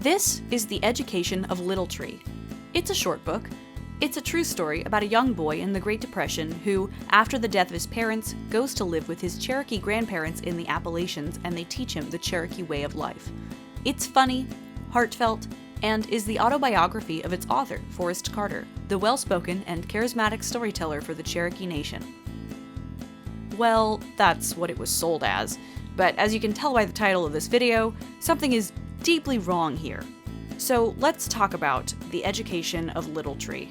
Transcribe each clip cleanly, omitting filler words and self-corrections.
This is The Education of Little Tree. It's a short book. It's a true story about a young boy in the Great Depression who, after the death of his parents, goes to live with his Cherokee grandparents in the Appalachians, and they teach him the Cherokee way of life. It's funny, heartfelt, and is the autobiography of its author, Forrest Carter, the well-spoken and charismatic storyteller for the Cherokee Nation. Well, that's what it was sold as, but as you can tell by the title of this video, something is deeply wrong here. So let's talk about The Education of Little Tree.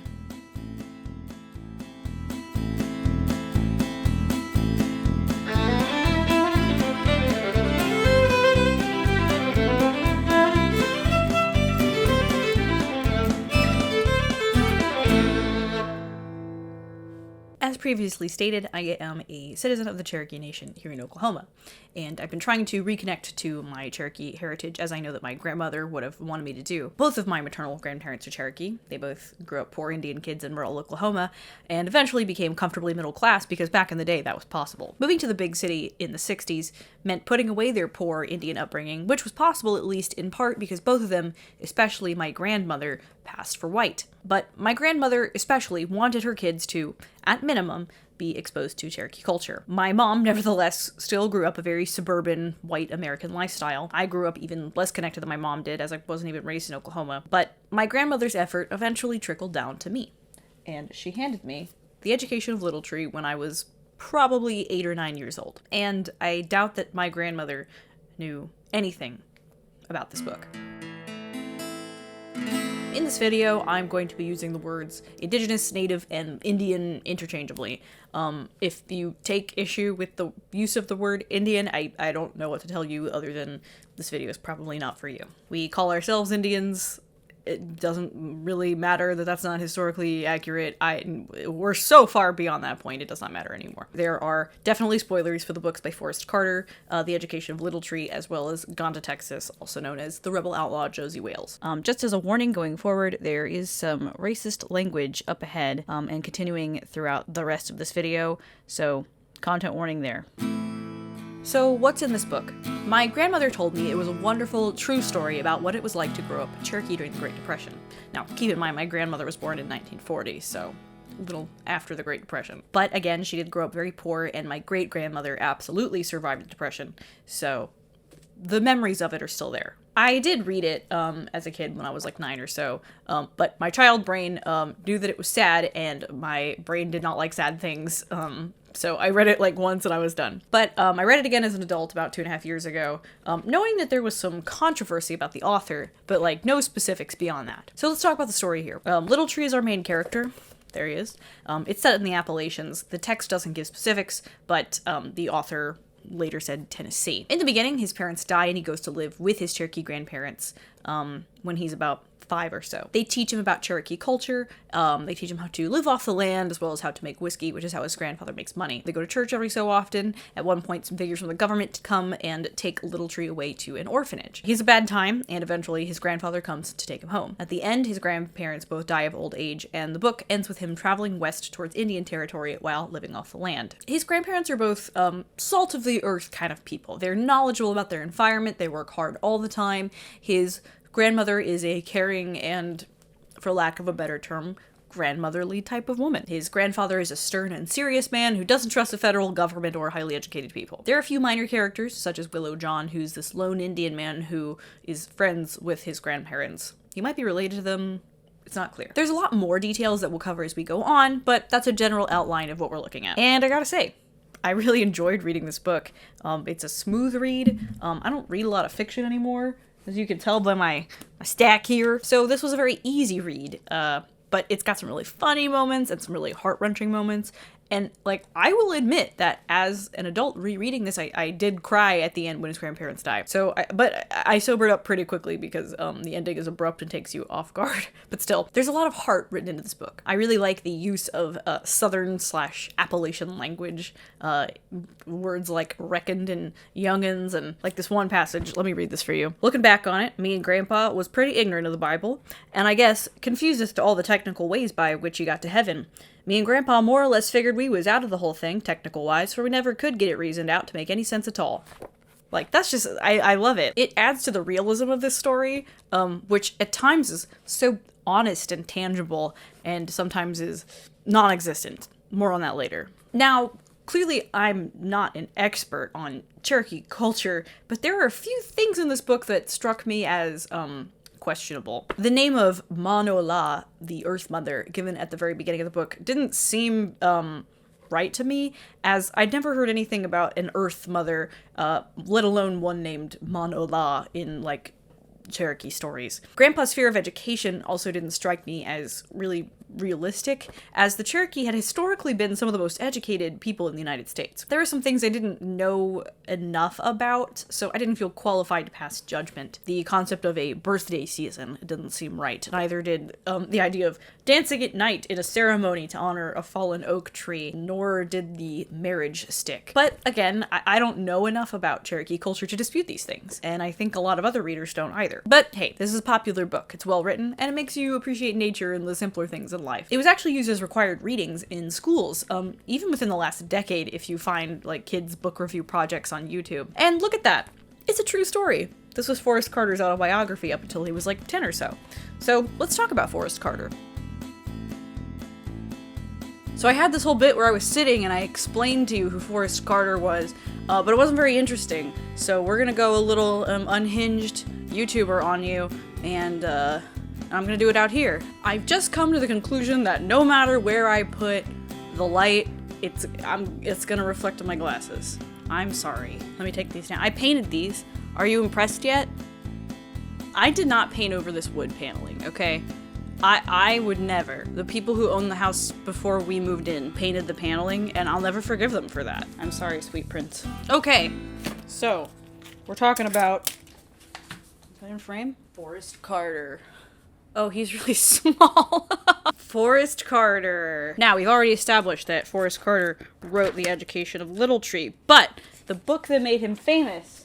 As previously stated, I am a citizen of the Cherokee Nation here in Oklahoma, and I've been trying to reconnect to my Cherokee heritage, as I know that my grandmother would have wanted me to do. Both of my maternal grandparents are Cherokee. They both grew up poor Indian kids in rural Oklahoma, and eventually became comfortably middle class because back in the day that was possible. Moving to the big city in the 60s meant putting away their poor Indian upbringing, which was possible at least in part because both of them, especially my grandmother, passed for white. But my grandmother especially wanted her kids to, at minimum, be exposed to Cherokee culture. My mom, nevertheless, still grew up a very suburban, white American lifestyle. I grew up even less connected than my mom did, as I wasn't even raised in Oklahoma. But my grandmother's effort eventually trickled down to me. And she handed me The Education of Little Tree when I was probably 8 or 9 years old. And I doubt that my grandmother knew anything about this book. In this video, I'm going to be using the words Indigenous, Native, and Indian interchangeably. If you take issue with the use of the word Indian, I don't know what to tell you other than this video is probably not for you. We call ourselves Indians. It doesn't really matter that that's not historically accurate. We're so far beyond that point, it does not matter anymore. There are definitely spoilers for the books by Forrest Carter, The Education of Little Tree, as well as Gone to Texas, also known as The Rebel Outlaw Josie Wales. Just as a warning going forward, there is some racist language up ahead and continuing throughout the rest of this video, so content warning there. So what's in this book? My grandmother told me it was a wonderful, true story about what it was like to grow up in Cherokee during the Great Depression. Now, keep in mind, my grandmother was born in 1940, so a little after the Great Depression. But again, she did grow up very poor, and my great-grandmother absolutely survived the Depression, so the memories of it are still there. I did read it as a kid when I was like 9 or so, but my child brain knew that it was sad, and my brain did not like sad things, so I read it like once and I was done. But I read it again as an adult about 2.5 years ago, knowing that there was some controversy about the author, but like no specifics beyond that. So let's talk about the story here. Little Tree is our main character. There he is. It's set in the Appalachians. The text doesn't give specifics, but the author later said Tennessee. In the beginning, his parents die and he goes to live with his Cherokee grandparents when he's about 5 or so. They teach him about Cherokee culture, they teach him how to live off the land, as well as how to make whiskey, which is how his grandfather makes money. They go to church every so often. At one point, some figures from the government come and take Little Tree away to an orphanage. He has a bad time, and eventually his grandfather comes to take him home. At the end, his grandparents both die of old age, and the book ends with him traveling west towards Indian territory while living off the land. His grandparents are both salt of the earth kind of people. They're knowledgeable about their environment, they work hard all the time. His grandmother is a caring and, for lack of a better term, grandmotherly type of woman. His grandfather is a stern and serious man who doesn't trust the federal government or highly educated people. There are a few minor characters, such as Willow John, who's this lone Indian man who is friends with his grandparents. He might be related to them. It's not clear. There's a lot more details that we'll cover as we go on, but that's a general outline of what we're looking at. And I gotta say, I really enjoyed reading this book. It's a smooth read. I don't read a lot of fiction anymore, as you can tell by my stack here. So this was a very easy read, but it's got some really funny moments and some really heart-wrenching moments. And, like, I will admit that as an adult rereading this, I did cry at the end when his grandparents died. But I sobered up pretty quickly because the ending is abrupt and takes you off guard. But still, there's a lot of heart written into this book. I really like the use of Southern/Appalachian language, words like reckoned and young'uns, and like this one passage. Let me read this for you. Looking back on it, me and Grandpa was pretty ignorant of the Bible, and I guess confused as to all the technical ways by which you got to heaven. Me and Grandpa more or less figured we was out of the whole thing, technical-wise, for we never could get it reasoned out to make any sense at all. Like, that's just, I love it. It adds to the realism of this story, which at times is so honest and tangible, and sometimes is non-existent. More on that later. Now, clearly I'm not an expert on Cherokee culture, but there are a few things in this book that struck me as, questionable. The name of Manola, the Earth Mother, given at the very beginning of the book, didn't seem, right to me, as I'd never heard anything about an Earth Mother, let alone one named Manola in, like, Cherokee stories. Grandpa's fear of education also didn't strike me as really realistic, as the Cherokee had historically been some of the most educated people in the United States. There were some things I didn't know enough about, so I didn't feel qualified to pass judgment. The concept of a birthday season didn't seem right. Neither did the idea of dancing at night in a ceremony to honor a fallen oak tree, nor did the marriage stick. But again, I don't know enough about Cherokee culture to dispute these things, and I think a lot of other readers don't either. But hey, this is a popular book. It's well written, and it makes you appreciate nature and the simpler things in life. It was actually used as required readings in schools, even within the last decade, if you find like kids' book review projects on YouTube. And look at that. It's a true story. This was Forrest Carter's autobiography up until he was like 10 or so. So let's talk about Forrest Carter. So I had this whole bit where I was sitting and I explained to you who Forrest Carter was, but it wasn't very interesting. So we're gonna go a little unhinged YouTuber on you, and I'm gonna do it out here. I've just come to the conclusion that no matter where I put the light, it's gonna reflect on my glasses. I'm sorry. Let me take these down. I painted these. Are you impressed yet? I did not paint over this wood paneling, okay? I would never. The people who owned the house before we moved in painted the paneling, and I'll never forgive them for that. I'm sorry, sweet prince. Okay, so we're talking about, put in frame, Forrest Carter. Oh, he's really small. Forrest Carter. Now, we've already established that Forrest Carter wrote The Education of Little Tree, but the book that made him famous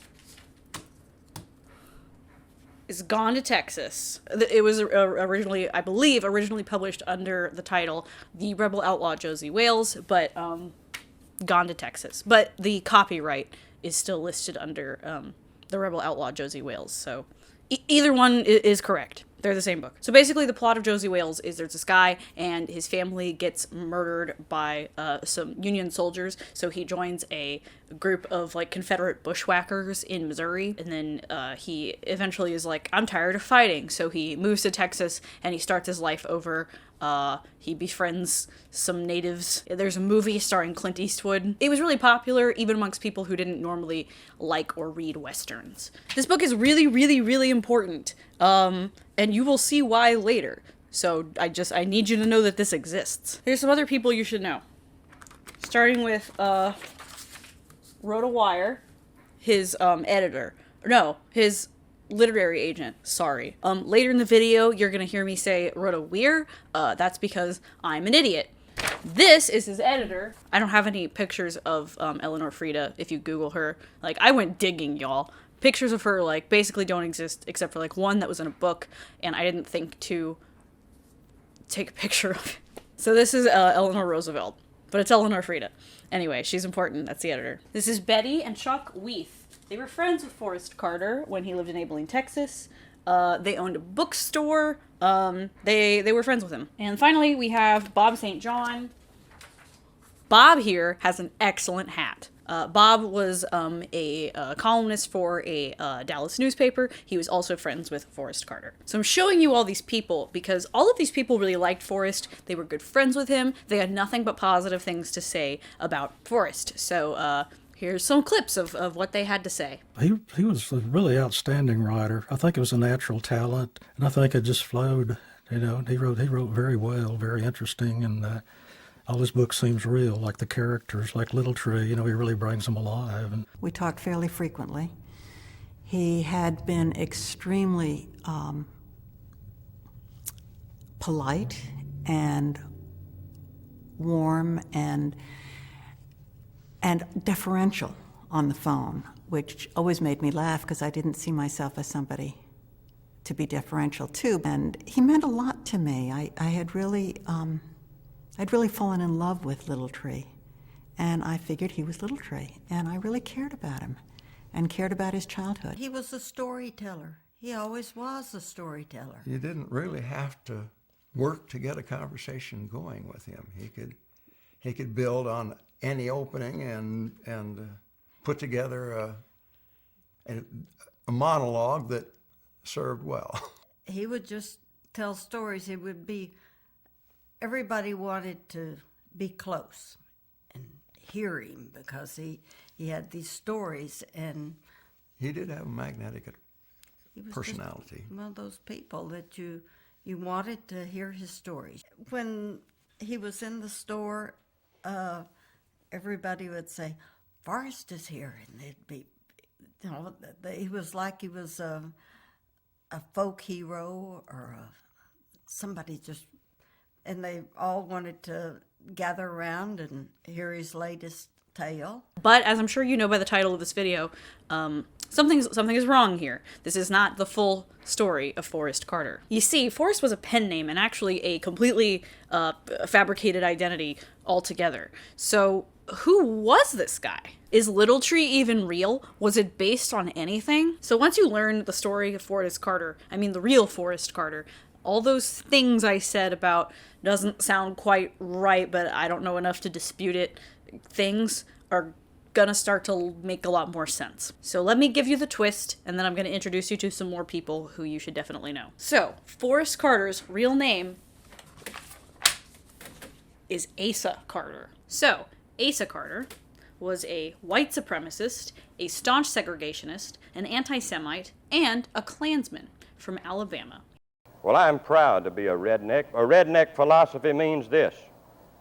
is Gone to Texas. It was originally, I believe, published under the title The Rebel Outlaw Josie Wales, but Gone to Texas. But the copyright is still listed under The Rebel Outlaw Josie Wales, so either one is correct. They're the same book. So basically the plot of Josie Wales is there's this guy and his family gets murdered by some Union soldiers. So he joins a group of like Confederate bushwhackers in Missouri. And then he eventually is like, I'm tired of fighting. So he moves to Texas and he starts his life over. He befriends some natives. There's a movie starring Clint Eastwood. It was really popular even amongst people who didn't normally like or read Westerns. This book is really, really, really important. And you will see why later. So I need you to know that this exists. Here's some other people you should know. Starting with, Rhoda Wire, his, editor. No, his literary agent, sorry. Later in the video, you're gonna hear me say Rhoda Weir. That's because I'm an idiot. This is his editor. I don't have any pictures of, Eleanor Frida if you Google her. Like, I went digging, y'all. Pictures of her, like, basically don't exist except for, like, one that was in a book, and I didn't think to take a picture of it. So this is Eleanor Roosevelt, but it's Eleanor Frida. Anyway, she's important. That's the editor. This is Betty and Chuck Weath. They were friends with Forrest Carter when he lived in Abilene, Texas. They owned a bookstore. They were friends with him. And finally, we have Bob St. John. Bob here has an excellent hat. Bob was a columnist for a Dallas newspaper. He was also friends with Forrest Carter. So I'm showing you all these people because all of these people really liked Forrest. They were good friends with him. They had nothing but positive things to say about Forrest. So here's some clips of what they had to say. He was a really outstanding writer. I think it was a natural talent, and I think it just flowed. You know, he wrote very well, very interesting, and all his books seems real, like the characters, like Little Tree, you know, he really brings them alive. And we talked fairly frequently. He had been extremely polite and warm and deferential on the phone, which always made me laugh because I didn't see myself as somebody to be deferential to. And he meant a lot to me. I'd really fallen in love with Little Tree, and I figured he was Little Tree, and I really cared about him. and cared about his childhood. He was a storyteller. He always was a storyteller. You didn't really have to work to get a conversation going with him. He could build on any opening and put together a monologue that served well. He would just tell stories. Everybody wanted to be close and hear him because he had these stories, and He did have a magnetic he was personality. just one of those people that you wanted to hear his stories. When he was in the store, everybody would say, "Forrest is here," and they'd be, he was like he was a folk hero or somebody just, and they all wanted to gather around and hear his latest tale. But as I'm sure you know by the title of this video, something is wrong here. This is not the full story of Forrest Carter. You see, Forrest was a pen name and actually a completely fabricated identity altogether. So who was this guy? Is Little Tree even real? Was it based on anything? So once you learn the story of Forrest Carter, I mean the real Forrest Carter, all those things I said about doesn't sound quite right, but I don't know enough to dispute it, things are gonna start to make a lot more sense. So let me give you the twist, and then I'm gonna introduce you to some more people who you should definitely know. So, Forrest Carter's real name is Asa Carter. So, Asa Carter was a white supremacist, a staunch segregationist, an anti-Semite, and a Klansman from Alabama. Well, I'm proud to be a redneck. A redneck philosophy means this.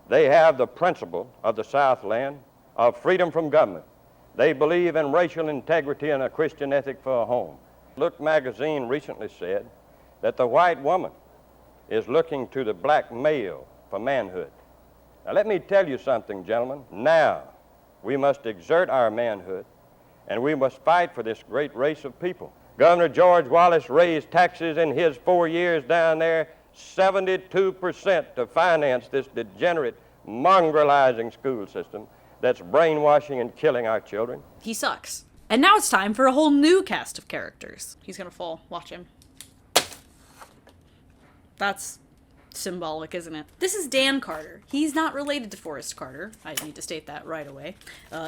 They have the principle of the Southland of freedom from government. They believe in racial integrity and a Christian ethic for a home. Look magazine recently said that the white woman is looking to the black male for manhood. Now let me tell you something, gentlemen. Now we must exert our manhood and we must fight for this great race of people. Governor George Wallace raised taxes in his 4 years down there 72% to finance this degenerate, mongrelizing school system that's brainwashing and killing our children. He sucks. And now it's time for a whole new cast of characters. He's gonna fall. Watch him. That's symbolic, isn't it? This is Dan Carter. He's not related to Forrest Carter. I need to state that right away.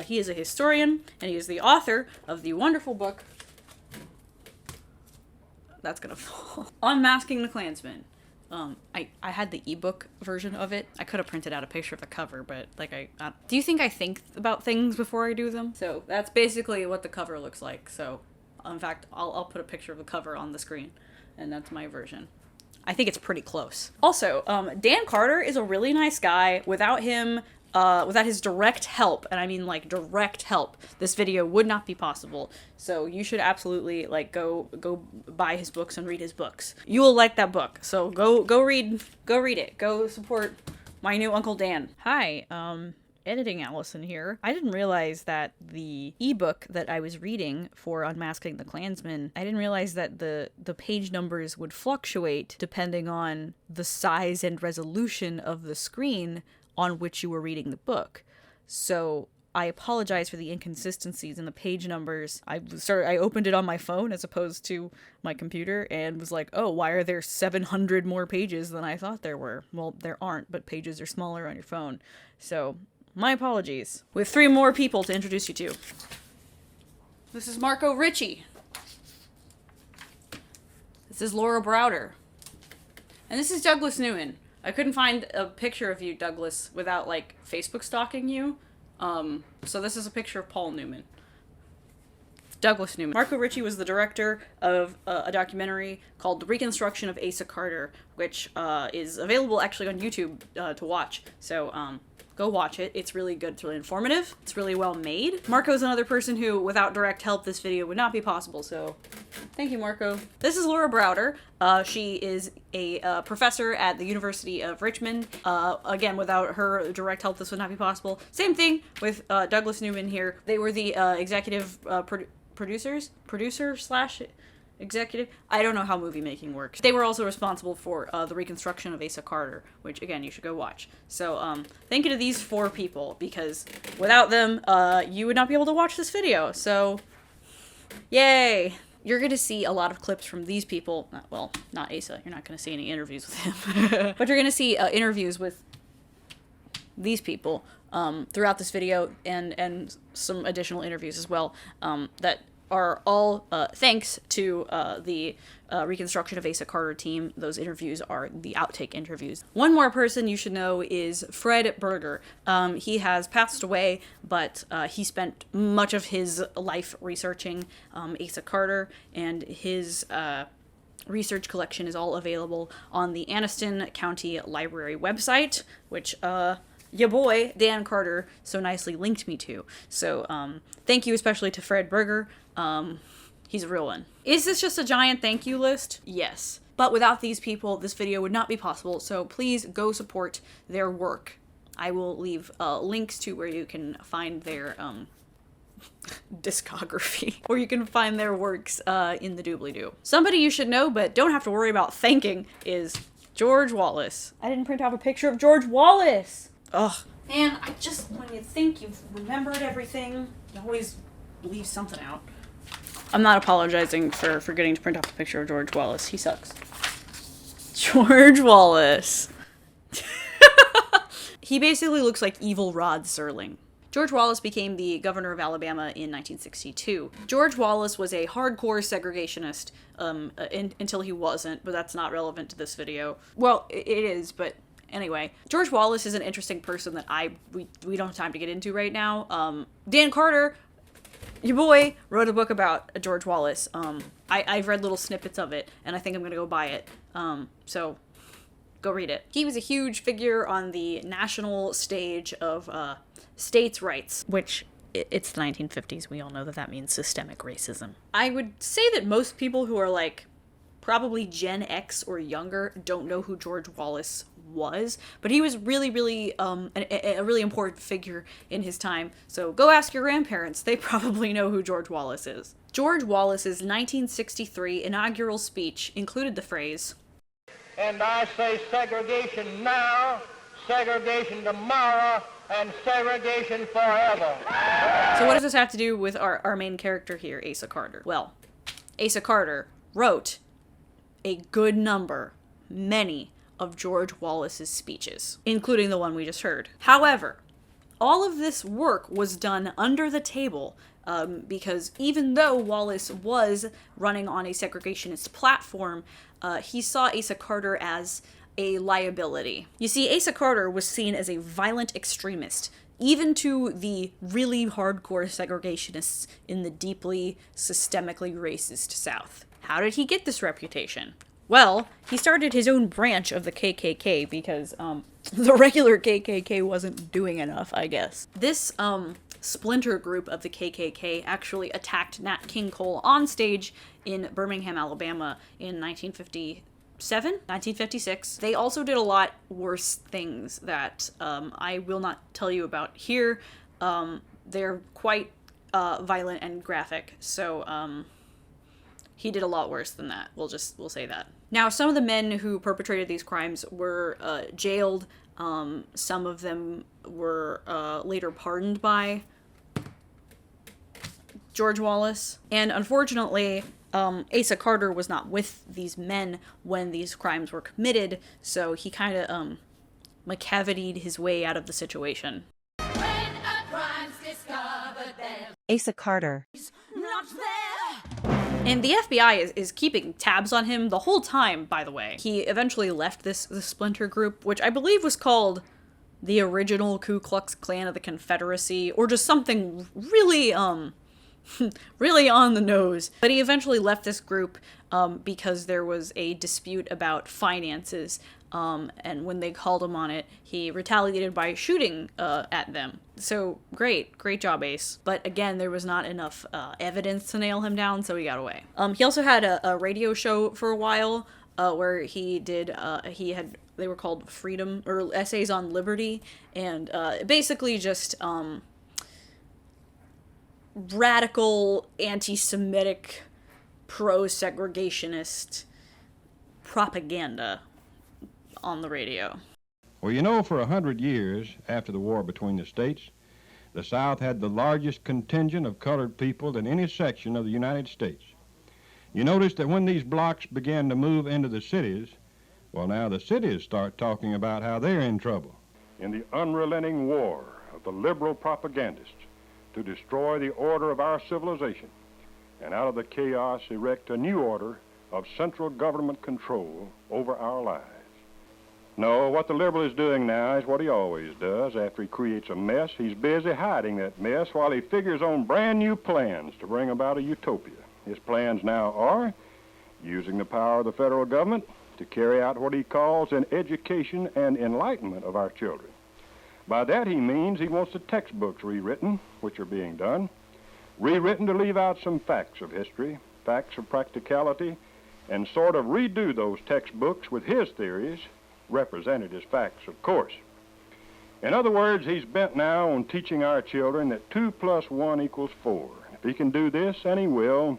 He is a historian, and he is the author of the wonderful book... That's gonna fall. Unmasking the Klansman. I had the ebook version of it. I could have printed out a picture of the cover, but do you think I think about things before I do them? So that's basically what the cover looks like. So, in fact, I'll put a picture of the cover on the screen, and that's my version. I think it's pretty close. Also, Dan Carter is a really nice guy. Without him, without his direct help, and I mean like direct help, this video would not be possible. So you should absolutely like go buy his books and read his books. You will like that book. So go read it. Go support my new Uncle Dan. Hi, editing Allison here. I didn't realize that the ebook that I was reading for Unmasking the Klansman, I didn't realize that the page numbers would fluctuate depending on the size and resolution of the screen on which you were reading the book. So I apologize for the inconsistencies in the page numbers. I opened it on my phone as opposed to my computer and was like, oh, why are there 700 more pages than I thought there were? Well, there aren't, but pages are smaller on your phone. So my apologies. We have 3 more people to introduce you to. This is Marco Ritchie. This is Laura Browder. And this is Douglas Newman. I couldn't find a picture of you, Douglas, without, like, Facebook stalking you. So this is a picture of Paul Newman. Douglas Newman. Marco Ritchie was the director of a documentary called The Reconstruction of Asa Carter, which is available actually on YouTube to watch. So, go watch it. It's really good. It's really informative. It's really well made. Marco's another person who, without direct help, this video would not be possible, so thank you, Marco. This is Laura Browder. She is a professor at the University of Richmond. Again, without her direct help, this would not be possible. Same thing with Douglas Newman here. They were the executive producer/executive. I don't know how movie making works. They were also responsible for the reconstruction of Asa Carter, which again you should go watch. So thank you to these 4 people, because without them you would not be able to watch this video. So Yay! You're going to see a lot of clips from these people. Well, not Asa. You're not going to see any interviews with him. But you're going to see interviews with these people throughout this video, and some additional interviews as well that are all thanks to the Reconstruction of Asa Carter team. Those interviews are the outtake interviews. One more person you should know is Fred Berger. He has passed away, but he spent much of his life researching Asa Carter, and his research collection is all available on the Anniston County Library website, which your boy Dan Carter so nicely linked me to. So thank you especially to Fred Berger. He's a real one. Is this just a giant thank you list? Yes. But without these people, this video would not be possible, so please go support their work. I will leave links to where you can find their discography, where you can find their works in the doobly-doo. Somebody you should know but don't have to worry about thanking is George Wallace. I didn't print out a picture of George Wallace! Ugh. Man, when you think you've remembered everything, you always leave something out. I'm not apologizing for forgetting to print out a picture of George Wallace. He sucks. George Wallace. He basically looks like evil Rod Serling. George Wallace became the governor of Alabama in 1962. George Wallace was a hardcore segregationist until he wasn't, but that's not relevant to this video. Well, it is, but anyway. George Wallace is an interesting person that we don't have time to get into right now. Dan Carter, your boy, wrote a book about George Wallace. I've read little snippets of it, and I think I'm gonna go buy it. So go read it. He was a huge figure on the national stage of states' rights, which it's the 1950s. We all know that means systemic racism. I would say that most people who are like probably Gen X or younger don't know who George Wallace was, but he was really, really a really important figure in his time. So go ask your grandparents. They probably know who George Wallace is. George Wallace's 1963 inaugural speech included the phrase, "And I say segregation now, segregation tomorrow, and segregation forever." So what does this have to do with our main character here, Asa Carter? Well, Asa Carter wrote a good number, many, of George Wallace's speeches, including the one we just heard. However, all of this work was done under the table because even though Wallace was running on a segregationist platform, he saw Asa Carter as a liability. You see, Asa Carter was seen as a violent extremist, even to the really hardcore segregationists in the deeply, systemically racist South. How did he get this reputation? Well, he started his own branch of the KKK because the regular KKK wasn't doing enough, I guess. This splinter group of the KKK actually attacked Nat King Cole on stage in Birmingham, Alabama in 1956. They also did a lot worse things that I will not tell you about here. They're quite violent and graphic, so he did a lot worse than that. We'll say that. Now, some of the men who perpetrated these crimes were jailed. Some of them were later pardoned by George Wallace. And unfortunately, Asa Carter was not with these men when these crimes were committed, so he kind of McCavittied his way out of the situation. When a crime's discovered, then Asa Carter. not there. And the FBI is keeping tabs on him the whole time, by the way. He eventually left this splinter group, which I believe was called the original Ku Klux Klan of the Confederacy, or just something really, really on the nose. But he eventually left this group because there was a dispute about finances, and when they called him on it, he retaliated by shooting at them. So great job, Ace. But again, there was not enough evidence to nail him down, so he got away. He also had a radio show for a while where he did, they were called Freedom, or Essays on Liberty, and basically just radical, anti-Semitic, pro-segregationist propaganda on the radio. Well, you know, for 100 years after the war between the states, The South had the largest contingent of colored people than any section of the United States. You notice that when these blocks began to move into the cities, well, now the cities start talking about how they're in trouble. In the unrelenting war of the liberal propagandists to destroy the order of our civilization, and out of the chaos erect a new order of central government control over our lives. No, what the liberal is doing now is what he always does. After he creates a mess, he's busy hiding that mess while he figures on brand new plans to bring about a utopia. His plans now are using the power of the federal government to carry out what he calls an education and enlightenment of our children. By that he means he wants the textbooks rewritten, which are being done, rewritten to leave out some facts of history, facts of practicality, and sort of redo those textbooks with his theories, represented as facts, of course. In other words, he's bent now on teaching our children that 2 + 1 = 4. If he can do this, and he will,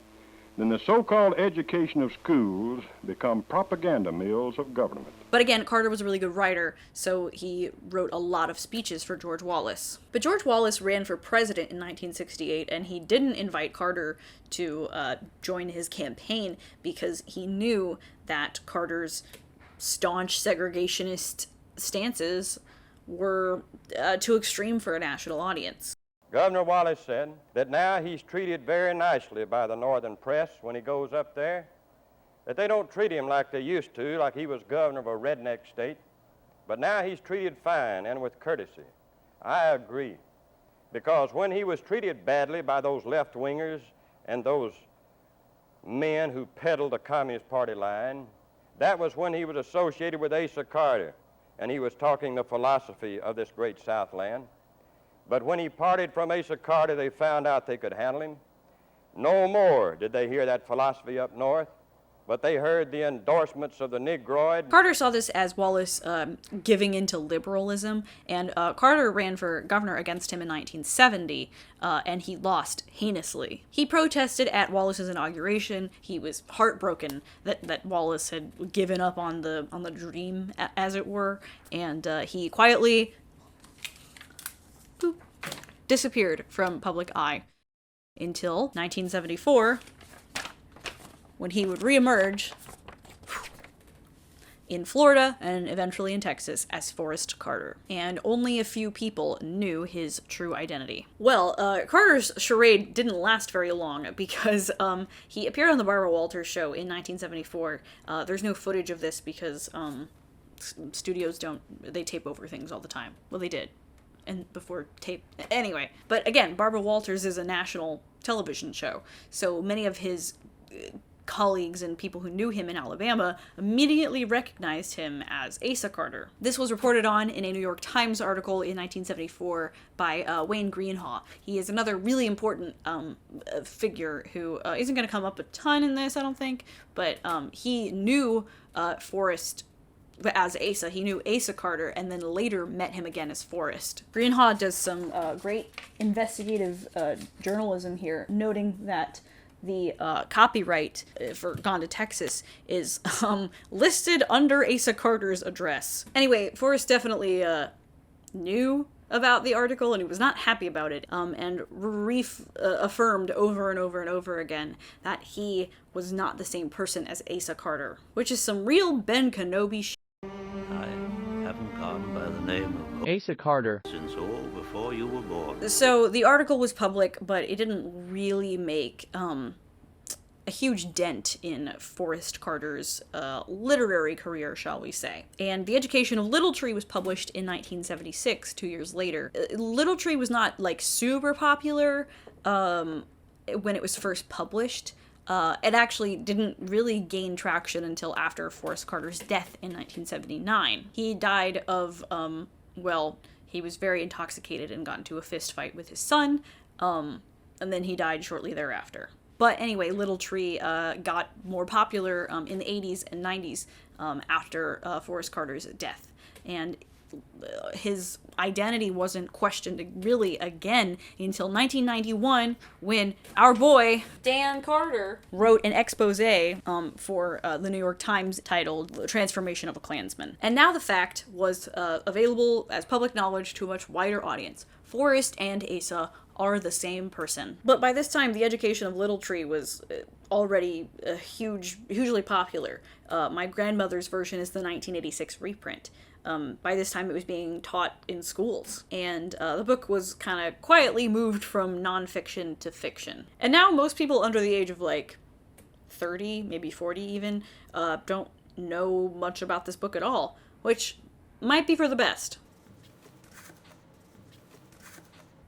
then the so-called education of schools become propaganda mills of government. But again, Carter was a really good writer, so he wrote a lot of speeches for George Wallace. But George Wallace ran for president in 1968, and he didn't invite Carter to join his campaign because he knew that Carter's staunch segregationist stances were too extreme for a national audience. Governor Wallace said that now he's treated very nicely by the northern press when he goes up there, that they don't treat him like they used to, like he was governor of a redneck state, but now he's treated fine and with courtesy. I agree, because when he was treated badly by those left-wingers and those men who peddled the Communist Party line, that was when he was associated with Asa Carter, and he was talking the philosophy of this great Southland. But when he parted from Asa Carter, they found out they could handle him. No more did they hear that philosophy up north, but they heard the endorsements of the Negroid. Carter saw this as Wallace giving into liberalism, and Carter ran for governor against him in 1970, and he lost heinously. He protested at Wallace's inauguration. He was heartbroken that Wallace had given up on the dream, as it were, and he quietly disappeared from public eye until 1974, when he would reemerge in Florida and eventually in Texas as Forrest Carter. And only a few people knew his true identity. Well, Carter's charade didn't last very long because he appeared on the Barbara Walters show in 1974. There's no footage of this because studios they tape over things all the time. Well, they did. And before tape. Anyway, but again, Barbara Walters is a national television show, so many of his colleagues and people who knew him in Alabama immediately recognized him as Asa Carter. This was reported on in a New York Times article in 1974 by Wayne Greenhaw. He is another really important figure who isn't going to come up a ton in this, I don't think, but he knew Forrest as Asa. He knew Asa Carter and then later met him again as Forrest. Greenhaw does some great investigative journalism here, noting that the copyright for Gone to Texas is listed under Asa Carter's address. Anyway, Forrest definitely knew about the article, and he was not happy about it, and affirmed over and over and over again that he was not the same person as Asa Carter, which is some real Ben Kenobi shit. I haven't gone by the name of Asa Carter since all before you were born. So the article was public, but it didn't really make a huge dent in Forrest Carter's literary career, shall we say. And The Education of Little Tree was published in 1976, 2 years later. Little Tree was not, like, super popular when it was first published. It actually didn't really gain traction until after Forrest Carter's death in 1979. He died of, he was very intoxicated and got into a fist fight with his son, and then he died shortly thereafter. But anyway, Little Tree got more popular in the 80s and 90s after Forrest Carter's death. And his identity wasn't questioned really again until 1991, when our boy Dan Carter wrote an expose for the New York Times titled "The Transformation of a Klansman." And now the fact was available as public knowledge to a much wider audience. Forrest and Asa are the same person. But by this time, The Education of Little Tree was already hugely popular. My grandmother's version is the 1986 reprint. By this time, it was being taught in schools, and the book was kind of quietly moved from nonfiction to fiction. And now most people under the age of like 30, maybe 40 even, don't know much about this book at all, which might be for the best.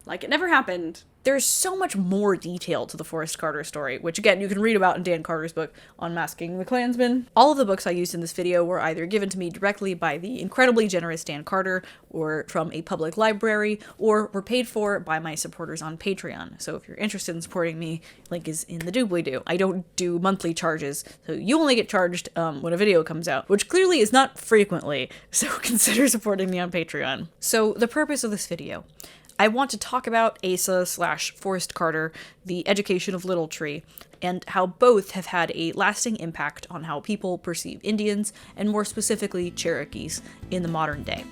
Like, it never happened. There's so much more detail to the Forrest Carter story, which again, you can read about in Dan Carter's book, Unmasking the Klansman. All of the books I used in this video were either given to me directly by the incredibly generous Dan Carter, or from a public library, or were paid for by my supporters on Patreon. So if you're interested in supporting me, link is in the doobly-doo. I don't do monthly charges, so you only get charged when a video comes out, which clearly is not frequently, so consider supporting me on Patreon. So the purpose of this video: I want to talk about Asa/Forrest Carter, The Education of Little Tree, and how both have had a lasting impact on how people perceive Indians, and more specifically Cherokees, in the modern day.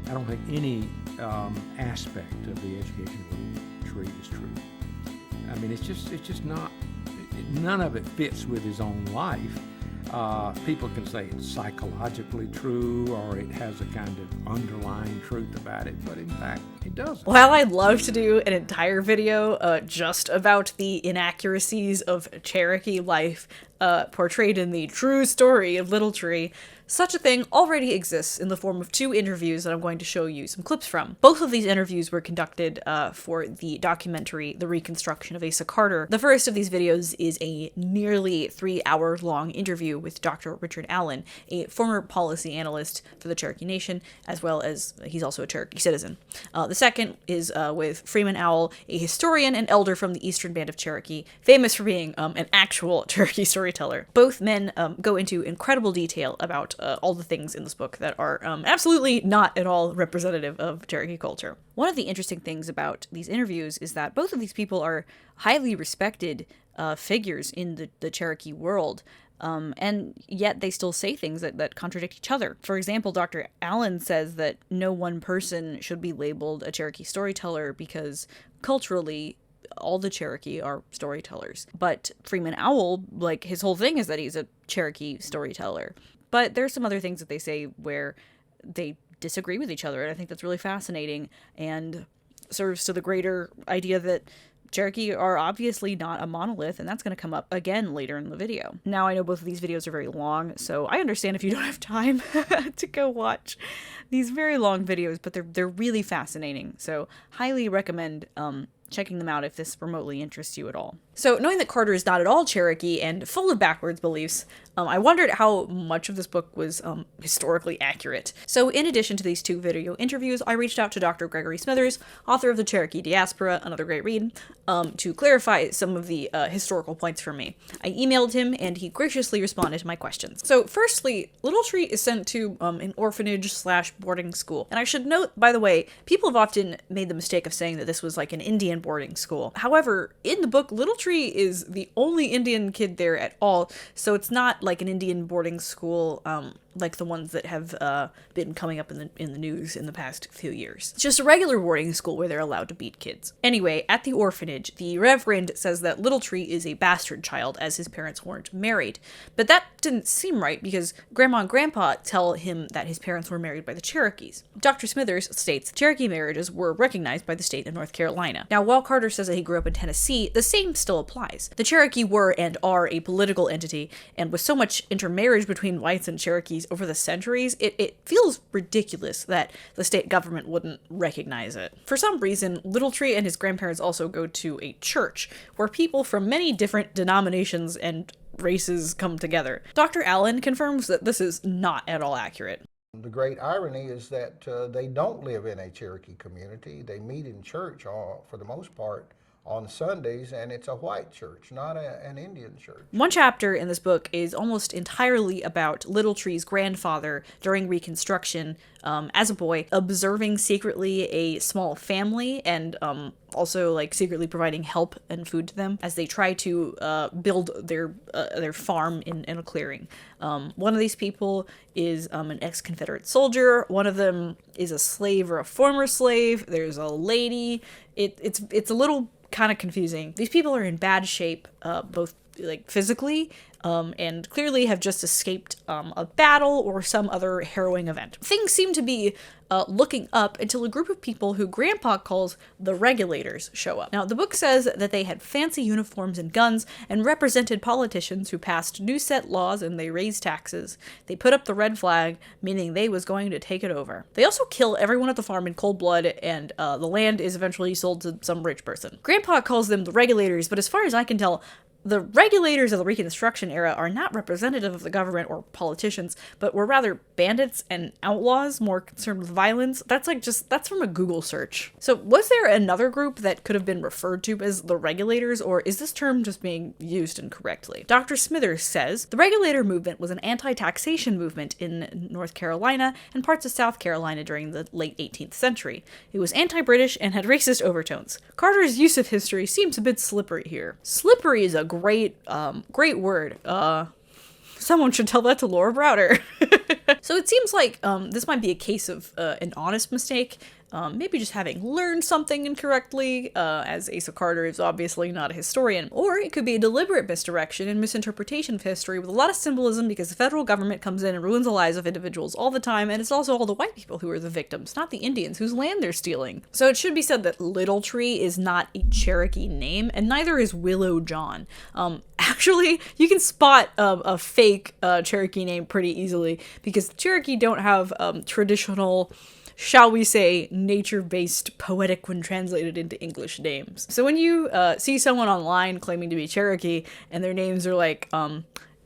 I don't think any aspect of The Education of Little Tree is true. I mean, it's just not, none of it fits with his own life. People can say it's psychologically true, or it has a kind of underlying truth about it, but in fact, it doesn't. While I'd love to do an entire video just about the inaccuracies of Cherokee life portrayed in the true story of Little Tree, such a thing already exists in the form of 2 interviews that I'm going to show you some clips from. Both of these interviews were conducted for the documentary The Reconstruction of Asa Carter. The first of these videos is a nearly 3-hour-long interview with Dr. Richard Allen, a former policy analyst for the Cherokee Nation, as well as he's also a Cherokee citizen. The second is with Freeman Owl, a historian and elder from the Eastern Band of Cherokee, famous for being an actual Cherokee storyteller. Both men go into incredible detail about all the things in this book that are absolutely not at all representative of Cherokee culture. One of the interesting things about these interviews is that both of these people are highly respected figures in the Cherokee world, and yet they still say things that contradict each other. For example, Dr. Allen says that no one person should be labeled a Cherokee storyteller because culturally all the Cherokee are storytellers. But Freeman Owl, like, his whole thing is that he's a Cherokee storyteller. But there's some other things that they say where they disagree with each other, and I think that's really fascinating and serves to the greater idea that Cherokee are obviously not a monolith, and that's going to come up again later in the video. Now, I know both of these videos are very long, so I understand if you don't have time to go watch these very long videos, but they're really fascinating, so highly recommend checking them out if this remotely interests you at all. So, knowing that Carter is not at all Cherokee and full of backwards beliefs, I wondered how much of this book was historically accurate. So, in addition to these 2 video interviews, I reached out to Dr. Gregory Smithers, author of The Cherokee Diaspora, another great read, to clarify some of the historical points for me. I emailed him, and he graciously responded to my questions. So, firstly, Little Tree is sent to an orphanage/boarding school. And I should note, by the way, people have often made the mistake of saying that this was like an Indian boarding school. However, in the book, Little Tree is the only Indian kid there at all, so it's not like an Indian boarding school like the ones that have been coming up in the news in the past few years. It's just a regular boarding school where they're allowed to beat kids. Anyway, at the orphanage, the Reverend says that Little Tree is a bastard child as his parents weren't married. But that didn't seem right because Grandma and Grandpa tell him that his parents were married by the Cherokees. Dr. Smithers states Cherokee marriages were recognized by the state of North Carolina. Now, while Carter says that he grew up in Tennessee, the same still applies. The Cherokee were and are a political entity, and with so much intermarriage between whites and Cherokees over the centuries, it feels ridiculous that the state government wouldn't recognize it. For some reason, Little Tree and his grandparents also go to a church where people from many different denominations and races come together. Dr. Allen confirms that this is not at all accurate. The great irony is that they don't live in a Cherokee community. They meet in church, for the most part, on Sundays, and it's a white church, not an Indian church. One chapter in this book is almost entirely about Little Tree's grandfather during Reconstruction, as a boy, observing secretly a small family and also like secretly providing help and food to them as they try to build their farm in a clearing. One of these people is an ex-Confederate soldier. One of them is a slave or a former slave. There's a lady. It's a little kind of confusing. These people are in bad shape, both like physically, and clearly have just escaped a battle or some other harrowing event. Things seem to be looking up until a group of people who Grandpa calls the Regulators show up. Now, the book says that they had fancy uniforms and guns and represented politicians who passed new set laws and they raised taxes. They put up the red flag, meaning they was going to take it over. They also kill everyone at the farm in cold blood, and the land is eventually sold to some rich person. Grandpa calls them the Regulators, but as far as I can tell, the Regulators of the Reconstruction era are not representative of the government or politicians, but were rather bandits and outlaws more concerned with violence. That's from a Google search. So was there another group that could have been referred to as the Regulators, or is this term just being used incorrectly? Dr. Smithers says, the Regulator movement was an anti-taxation movement in North Carolina and parts of South Carolina during the late 18th century. It was anti-British and had racist overtones. Carter's use of history seems a bit slippery here. Slippery is a great word. Someone should tell that to Laura Browder. So it seems like this might be a case of an honest mistake. Maybe just having learned something incorrectly, as Asa Carter is obviously not a historian. Or it could be a deliberate misdirection and misinterpretation of history with a lot of symbolism because the federal government comes in and ruins the lives of individuals all the time, and it's also all the white people who are the victims, not the Indians whose land they're stealing. So it should be said that Little Tree is not a Cherokee name, and neither is Willow John. Actually, you can spot a fake Cherokee name pretty easily because the Cherokee don't have traditional, shall we say, nature-based poetic when translated into English names. So when you see someone online claiming to be Cherokee and their names are like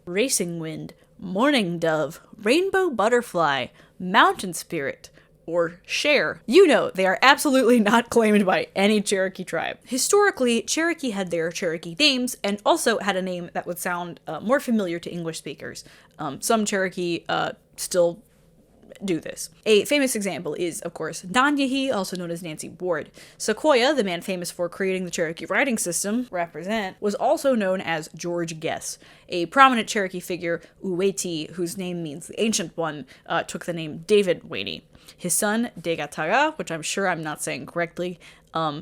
Racing Wind, Morning Dove, Rainbow Butterfly, Mountain Spirit, or Cher, you know they are absolutely not claimed by any Cherokee tribe. Historically, Cherokee had their Cherokee names and also had a name that would sound more familiar to English speakers. Some Cherokee still do this. A famous example is, of course, Nanyehi, also known as Nancy Ward. Sequoia, the man famous for creating the Cherokee writing system, represent, was also known as George Guess. A prominent Cherokee figure, Uweti, whose name means the Ancient One, took the name David Watie. His son, Degataga, which I'm sure I'm not saying correctly,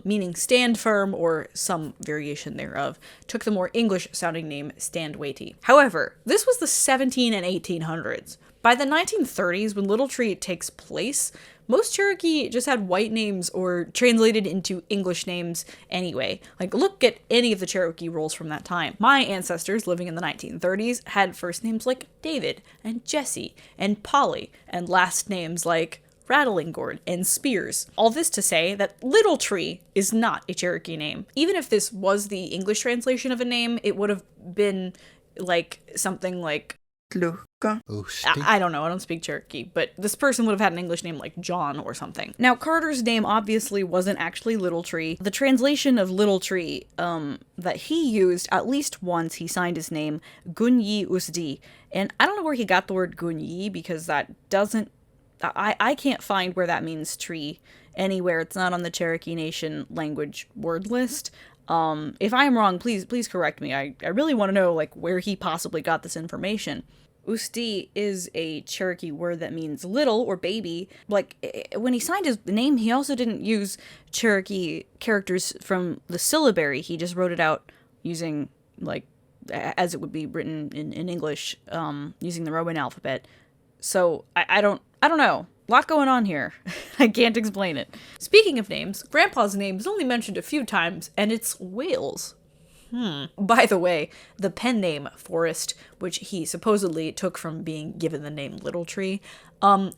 meaning stand firm or some variation thereof, took the more English-sounding name Stand Watie. However, this was the 17 and 1800s. By the 1930s, when Little Tree takes place, most Cherokee just had white names or translated into English names anyway. Like, look at any of the Cherokee rolls from that time. My ancestors living in the 1930s had first names like David and Jesse and Polly and last names like Rattlingord and Spears. All this to say that Little Tree is not a Cherokee name. Even if this was the English translation of a name, it would have been like something like I don't know, I don't speak Cherokee, but this person would have had an English name like John or something. Now, Carter's name obviously wasn't actually Little Tree. The translation of Little Tree that he used, at least once he signed his name, Gunyi Usdi. And I don't know where he got the word Gunyi because that doesn't, I can't find where that means tree anywhere. It's not on the Cherokee Nation language word list. If I am wrong, please correct me. I really want to know like where he possibly got this information. Usti is a Cherokee word that means little or baby. Like, when he signed his name, he also didn't use Cherokee characters from the syllabary. He just wrote it out using, like, as it would be written in English, using the Roman alphabet. So, I don't know. A lot going on here. I can't explain it. Speaking of names, Grandpa's name is only mentioned a few times, and it's Wales. By the way, the pen name Forrest which he supposedly took from being given the name Little Tree.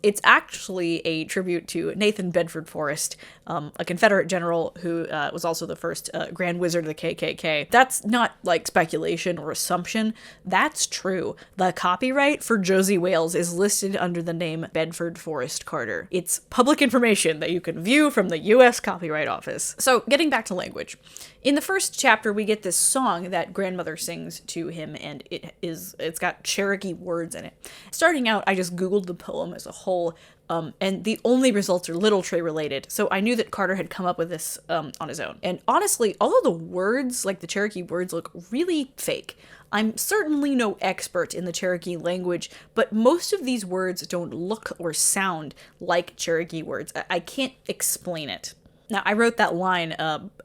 It's actually a tribute to Nathan Bedford Forrest, a Confederate general who was also the first Grand Wizard of the KKK. That's not like speculation or assumption. That's true. The copyright for Josie Wales is listed under the name Bedford Forrest Carter. It's public information that you can view from the U.S. Copyright Office. So, getting back to language. In the first chapter, we get this song that grandmother sings to him, and it's got Cherokee words in it. Starting out, I just Googled the poem as a whole, and the only results are Little Tree related, so I knew that Carter had come up with this on his own. And honestly, all of the words, like the Cherokee words, look really fake. I'm certainly no expert in the Cherokee language, but most of these words don't look or sound like Cherokee words. I can't explain it. Now, I wrote that line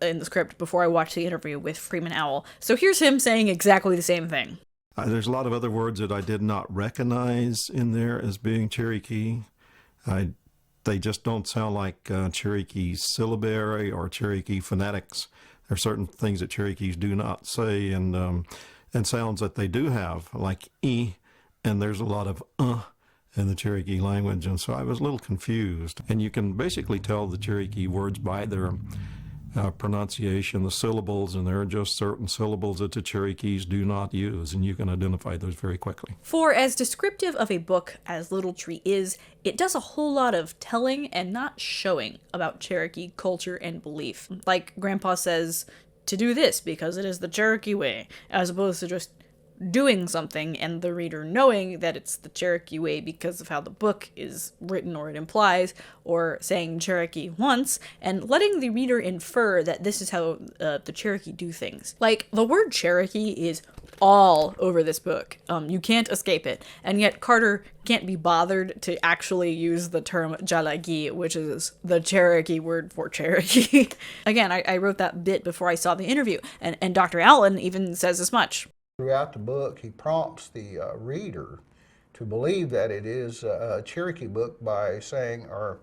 in the script before I watched the interview with Freeman Owl, so here's him saying exactly the same thing. There's a lot of other words that I did not recognize in there as being Cherokee. They just don't sound like Cherokee syllabary or Cherokee phonetics. There are certain things that Cherokees do not say, and sounds that they do have, like E, and there's a lot of in the Cherokee language, and so I was a little confused. And you can basically tell the Cherokee words by their pronunciation, the syllables, and there are just certain syllables that the Cherokees do not use, and you can identify those very quickly. For as descriptive of a book as Little Tree is, it does a whole lot of telling and not showing about Cherokee culture and belief. Like Grandpa says, to do this because it is the Cherokee way, as opposed to just doing something and the reader knowing that it's the Cherokee way because of how the book is written or it implies, or saying Cherokee once and letting the reader infer that this is how the Cherokee do things. Like, the word Cherokee is all over this book. You can't escape it. And yet Carter can't be bothered to actually use the term Jalagi, which is the Cherokee word for Cherokee. Again, I wrote that bit before I saw the interview, and Dr. Allen even says as much. Throughout the book, he prompts the reader to believe that it is a Cherokee book by saying, or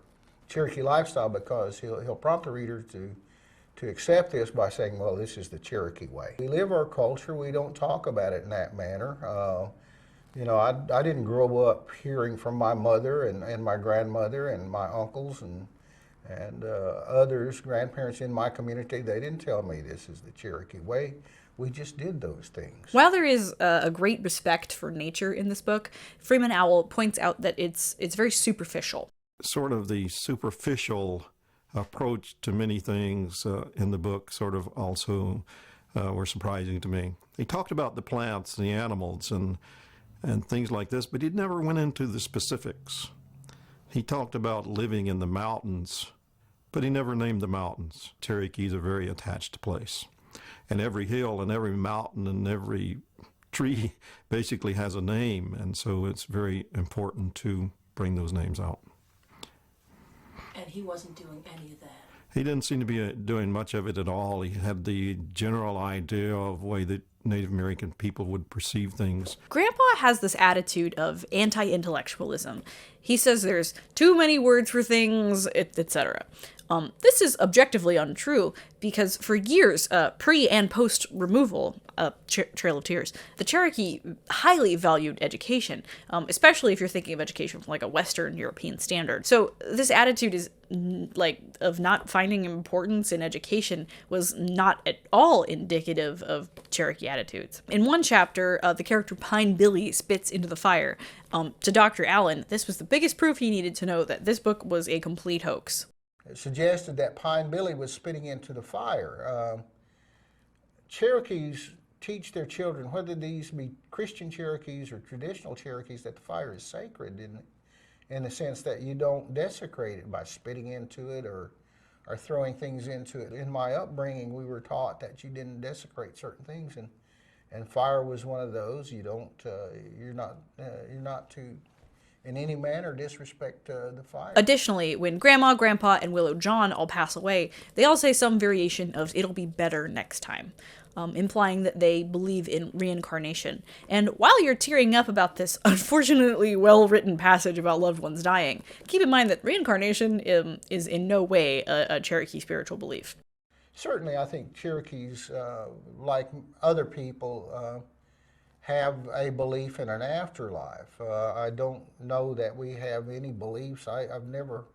Cherokee lifestyle, because he'll prompt the reader to accept this by saying, well, this is the Cherokee way. We live our culture, we don't talk about it in that manner. I didn't grow up hearing from my mother and my grandmother and my uncles and others, grandparents in my community. They didn't tell me this is the Cherokee way. We just did those things. While there is a great respect for nature in this book, Freeman Owl points out that it's very superficial. Sort of the superficial approach to many things in the book sort of also were surprising to me. He talked about the plants, the animals, and things like this, but he never went into the specifics. He talked about living in the mountains, but he never named the mountains. Cherokee's a very attached place. And every hill and every mountain and every tree basically has a name, and so it's very important to bring those names out. And he wasn't doing any of that. He didn't seem to be doing much of it at all. He had the general idea of the way that Native American people would perceive things. Grandpa has this attitude of anti-intellectualism. He says there's too many words for things, etc. This is objectively untrue because for years, pre and post removal, Trail of Tears, the Cherokee highly valued education, especially if you're thinking of education from like a Western European standard. So this attitude is of not finding importance in education was not at all indicative of Cherokee attitudes. In one chapter, the character Pine Billy spits into the fire. To Dr. Allen, this was the biggest proof he needed to know that this book was a complete hoax. It suggested that Pine Billy was spitting into the fire. Cherokees teach their children, whether these be Christian Cherokees or traditional Cherokees, that the fire is sacred in the sense that you don't desecrate it by spitting into it or throwing things into it. In my upbringing, we were taught that you didn't desecrate certain things, and fire was one of those. You don't, you're not to in any manner disrespect the fire. Additionally, when Grandma, Grandpa, and Willow John all pass away, they all say some variation of "it'll be better next time," implying that they believe in reincarnation. And while you're tearing up about this unfortunately well-written passage about loved ones dying, keep in mind that reincarnation is in no way a Cherokee spiritual belief. Certainly, I think Cherokees, like other people, have a belief in an afterlife. I don't know that we have any beliefs. I've never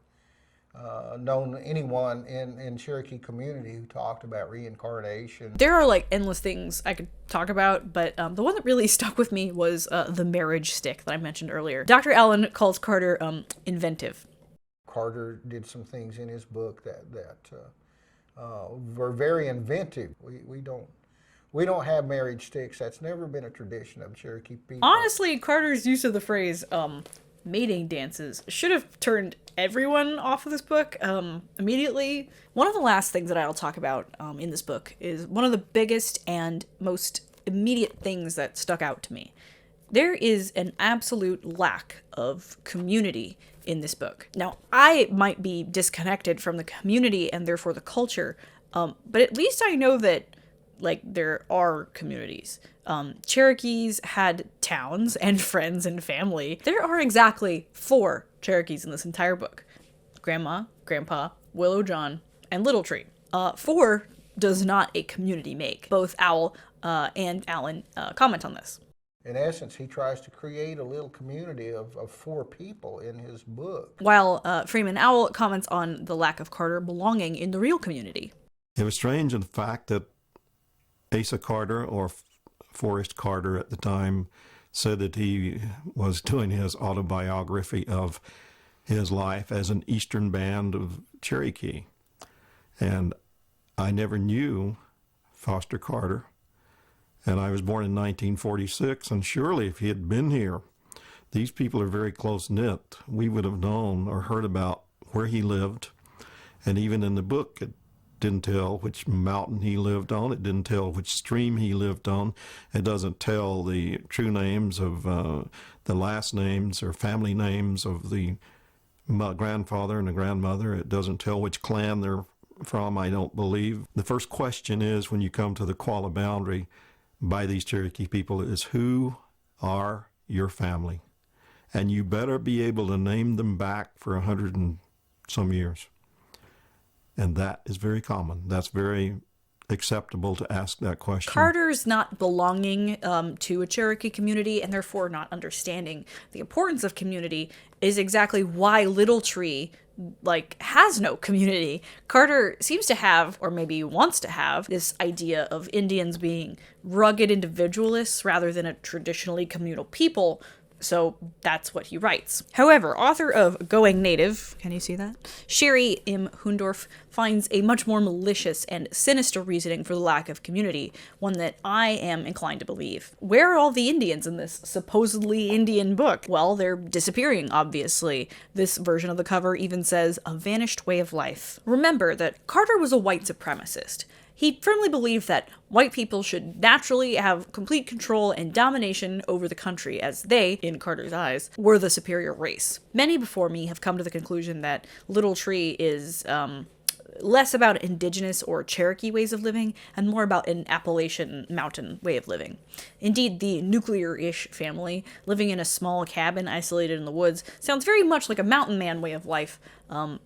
known anyone in Cherokee community who talked about reincarnation. There are like endless things I could talk about, but the one that really stuck with me was the marriage stick that I mentioned earlier. Dr. Allen calls Carter inventive. Carter did some things in his book that were very inventive. We don't have marriage sticks. That's never been a tradition of Cherokee people. Honestly, Carter's use of the phrase mating dances should have turned everyone off of this book immediately. One of the last things that I'll talk about in this book is one of the biggest and most immediate things that stuck out to me. There is an absolute lack of community in this book. Now, I might be disconnected from the community and therefore the culture, but at least I know that there are communities. Cherokees had towns and friends and family. There are exactly 4 Cherokees in this entire book. Grandma, Grandpa, Willow John, and Little Tree. 4 does not a community make. Both Owl and Allen comment on this. In essence, he tries to create a little community of 4 people in his book. While Freeman Owl comments on the lack of Carter belonging in the real community. It was strange in the fact that Asa Carter, or Forrest Carter at the time, said that he was doing his autobiography of his life as an Eastern Band of Cherokee. And I never knew Foster Carter. And I was born in 1946, and surely if he had been here, these people are very close-knit. We would have known or heard about where he lived. And even in the book, it didn't tell which mountain he lived on. It didn't tell which stream he lived on. It doesn't tell the true names of the last names or family names of the grandfather and the grandmother. It doesn't tell which clan they're from, I don't believe. The first question is, when you come to the Qualla boundary by these Cherokee people, is who are your family? And you better be able to name them back for 100 and some years. And that is very common. That's very acceptable to ask that question. Carter's not belonging to a Cherokee community and therefore not understanding the importance of community is exactly why Little Tree has no community. Carter seems to have, or maybe wants to have, this idea of Indians being rugged individualists rather than a traditionally communal people. So that's what he writes. However, author of Going Native, can you see that? Sherry M. Hundorf finds a much more malicious and sinister reasoning for the lack of community, one that I am inclined to believe. Where are all the Indians in this supposedly Indian book? Well, they're disappearing, obviously. This version of the cover even says, a vanished way of life. Remember that Carter was a white supremacist. He firmly believed that white people should naturally have complete control and domination over the country, as they, in Carter's eyes, were the superior race. Many before me have come to the conclusion that Little Tree is less about indigenous or Cherokee ways of living and more about an Appalachian mountain way of living. Indeed, the nuclear-ish family living in a small cabin isolated in the woods sounds very much like a mountain man way of life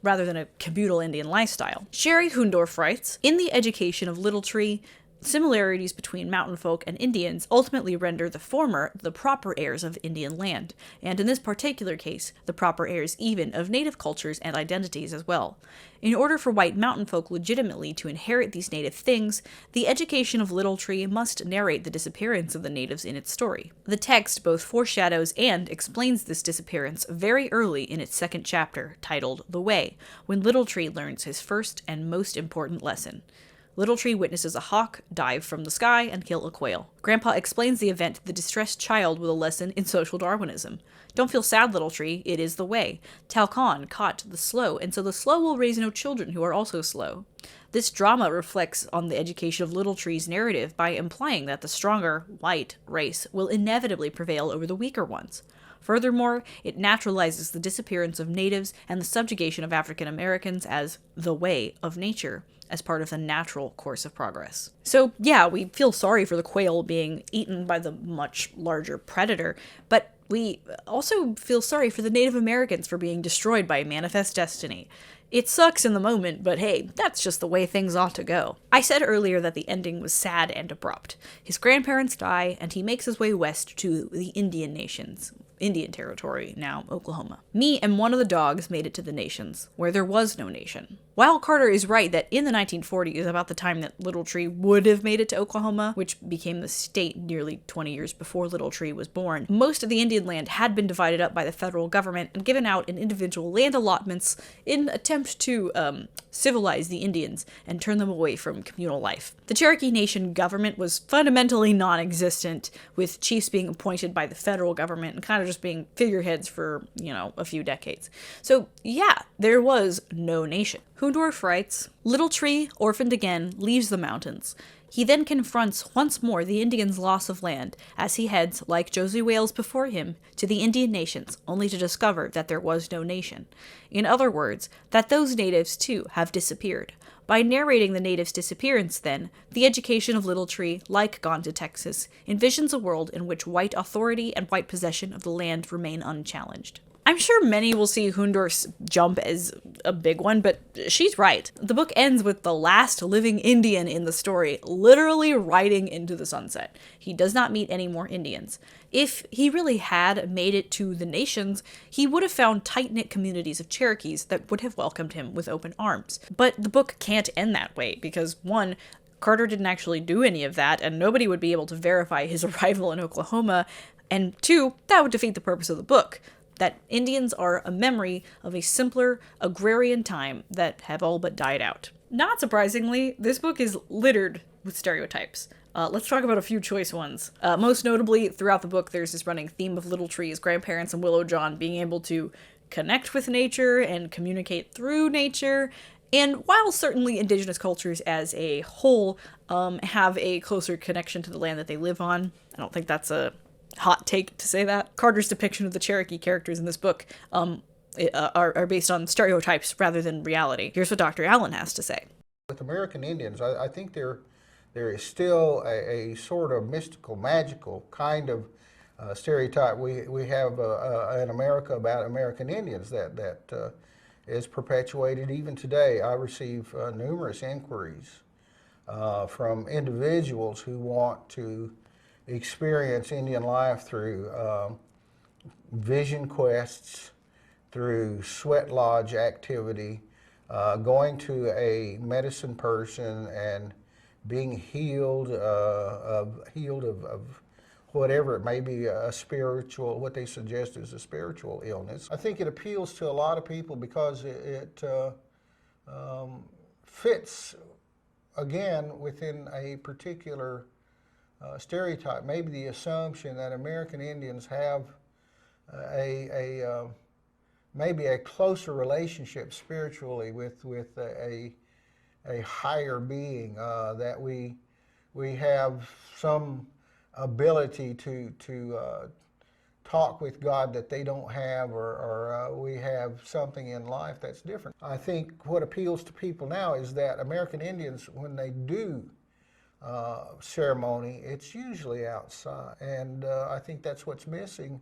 rather than a communal Indian lifestyle. Sherry Hundorf writes, in the education of Little Tree, similarities between mountain folk and Indians ultimately render the former the proper heirs of Indian land, and in this particular case, the proper heirs even of native cultures and identities as well. In order for white mountain folk legitimately to inherit these native things, the education of Little Tree must narrate the disappearance of the natives in its story. The text both foreshadows and explains this disappearance very early in its 2nd chapter, titled The Way, when Little Tree learns his first and most important lesson. Little Tree witnesses a hawk dive from the sky and kill a quail. Grandpa explains the event to the distressed child with a lesson in social Darwinism. Don't feel sad, Little Tree, it is the way. Talcon caught the slow, and so the slow will raise no children who are also slow. This drama reflects on the education of Little Tree's narrative by implying that the stronger, white race will inevitably prevail over the weaker ones. Furthermore, it naturalizes the disappearance of natives and the subjugation of African Americans as the way of nature, as part of the natural course of progress. So yeah, we feel sorry for the quail being eaten by the much larger predator, but we also feel sorry for the Native Americans for being destroyed by manifest destiny. It sucks in the moment, but hey, that's just the way things ought to go. I said earlier that the ending was sad and abrupt. His grandparents die, and he makes his way west to the Indian nations. Indian territory, now Oklahoma. Me and one of the dogs made it to the nations, where there was no nation. While Carter is right that in the 1940s, about the time that Little Tree would have made it to Oklahoma, which became the state nearly 20 years before Little Tree was born, most of the Indian land had been divided up by the federal government and given out in individual land allotments in an attempt to civilize the Indians and turn them away from communal life. The Cherokee Nation government was fundamentally non-existent, with chiefs being appointed by the federal government and kind of just being figureheads for, a few decades. So yeah, there was no nation. Hoondorf writes, Little Tree, orphaned again, leaves the mountains. He then confronts once more the Indians' loss of land as he heads, like Josie Wales before him, to the Indian nations, only to discover that there was no nation. In other words, that those natives, too, have disappeared. By narrating the natives' disappearance, then, the education of Little Tree, like Gone to Texas, envisions a world in which white authority and white possession of the land remain unchallenged. I'm sure many will see Hoondorf's jump as a big one, but she's right. The book ends with the last living Indian in the story literally riding into the sunset. He does not meet any more Indians. If he really had made it to the nations, he would have found tight-knit communities of Cherokees that would have welcomed him with open arms. But the book can't end that way, because one, Carter didn't actually do any of that, and nobody would be able to verify his arrival in Oklahoma, and two, that would defeat the purpose of the book. That Indians are a memory of a simpler, agrarian time that have all but died out. Not surprisingly, this book is littered with stereotypes. Let's talk about a few choice ones. Most notably, throughout the book, there's this running theme of Little Tree's grandparents and Willow John being able to connect with nature and communicate through nature. And while certainly indigenous cultures as a whole have a closer connection to the land that they live on, I don't think that's a hot take to say that. Carter's depiction of the Cherokee characters in this book are based on stereotypes rather than reality. Here's what Dr. Allen has to say. With American Indians, I think there is still a sort of mystical, magical kind of stereotype we have in America about American Indians that is perpetuated even today. I receive numerous inquiries from individuals who want to experience Indian life through vision quests, through sweat lodge activity, going to a medicine person and being healed of whatever it may be, a spiritual, what they suggest is a spiritual illness. I think it appeals to a lot of people because it fits, again, within a particular stereotype, maybe the assumption that American Indians have maybe a closer relationship spiritually with a higher being, that we have some ability to talk with God that they don't have, or we have something in life that's different. I think what appeals to people now is that American Indians, when they do ceremony, it's usually outside, and I think that's what's missing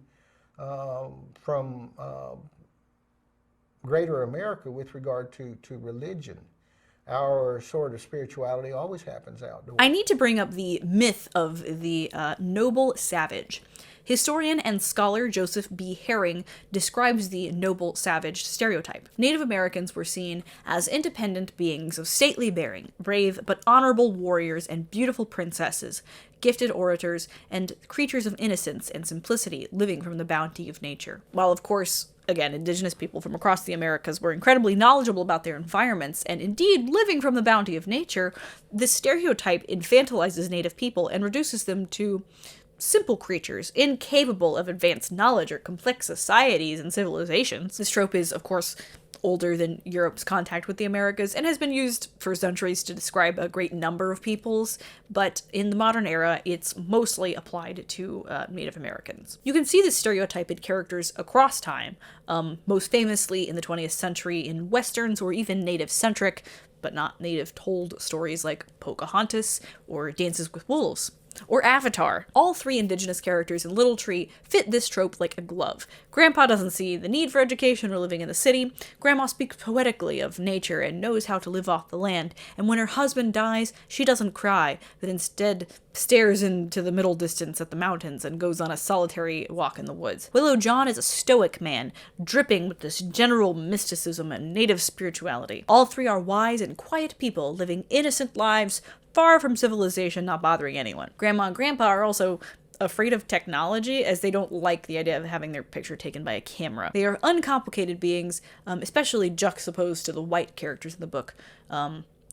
from greater America with regard to religion. Our sort of spirituality always happens outdoors. I need to bring up the myth of the noble savage. Historian and scholar Joseph B. Herring describes the noble savage stereotype. Native Americans were seen as independent beings of stately bearing, brave but honorable warriors and beautiful princesses, gifted orators, and creatures of innocence and simplicity living from the bounty of nature. While, of course, again, indigenous people from across the Americas were incredibly knowledgeable about their environments and indeed living from the bounty of nature, this stereotype infantilizes Native people and reduces them to simple creatures, incapable of advanced knowledge or complex societies and civilizations. This trope is, of course, older than Europe's contact with the Americas and has been used for centuries to describe a great number of peoples, but in the modern era, it's mostly applied to Native Americans. You can see this stereotype in characters across time, most famously in the 20th century in Westerns or even Native-centric, but not Native-told stories like Pocahontas or Dances with Wolves. or Avatar. All three indigenous characters in Little Tree fit this trope like a glove. Grandpa doesn't see the need for education or living in the city. Grandma speaks poetically of nature and knows how to live off the land. And when her husband dies, she doesn't cry, but instead stares into the middle distance at the mountains and goes on a solitary walk in the woods. Willow John is a stoic man, dripping with this general mysticism and native spirituality. All three are wise and quiet people living innocent lives far from civilization, not bothering anyone. Grandma and Grandpa are also afraid of technology, as they don't like the idea of having their picture taken by a camera. They are uncomplicated beings, especially juxtaposed to the white characters in the book,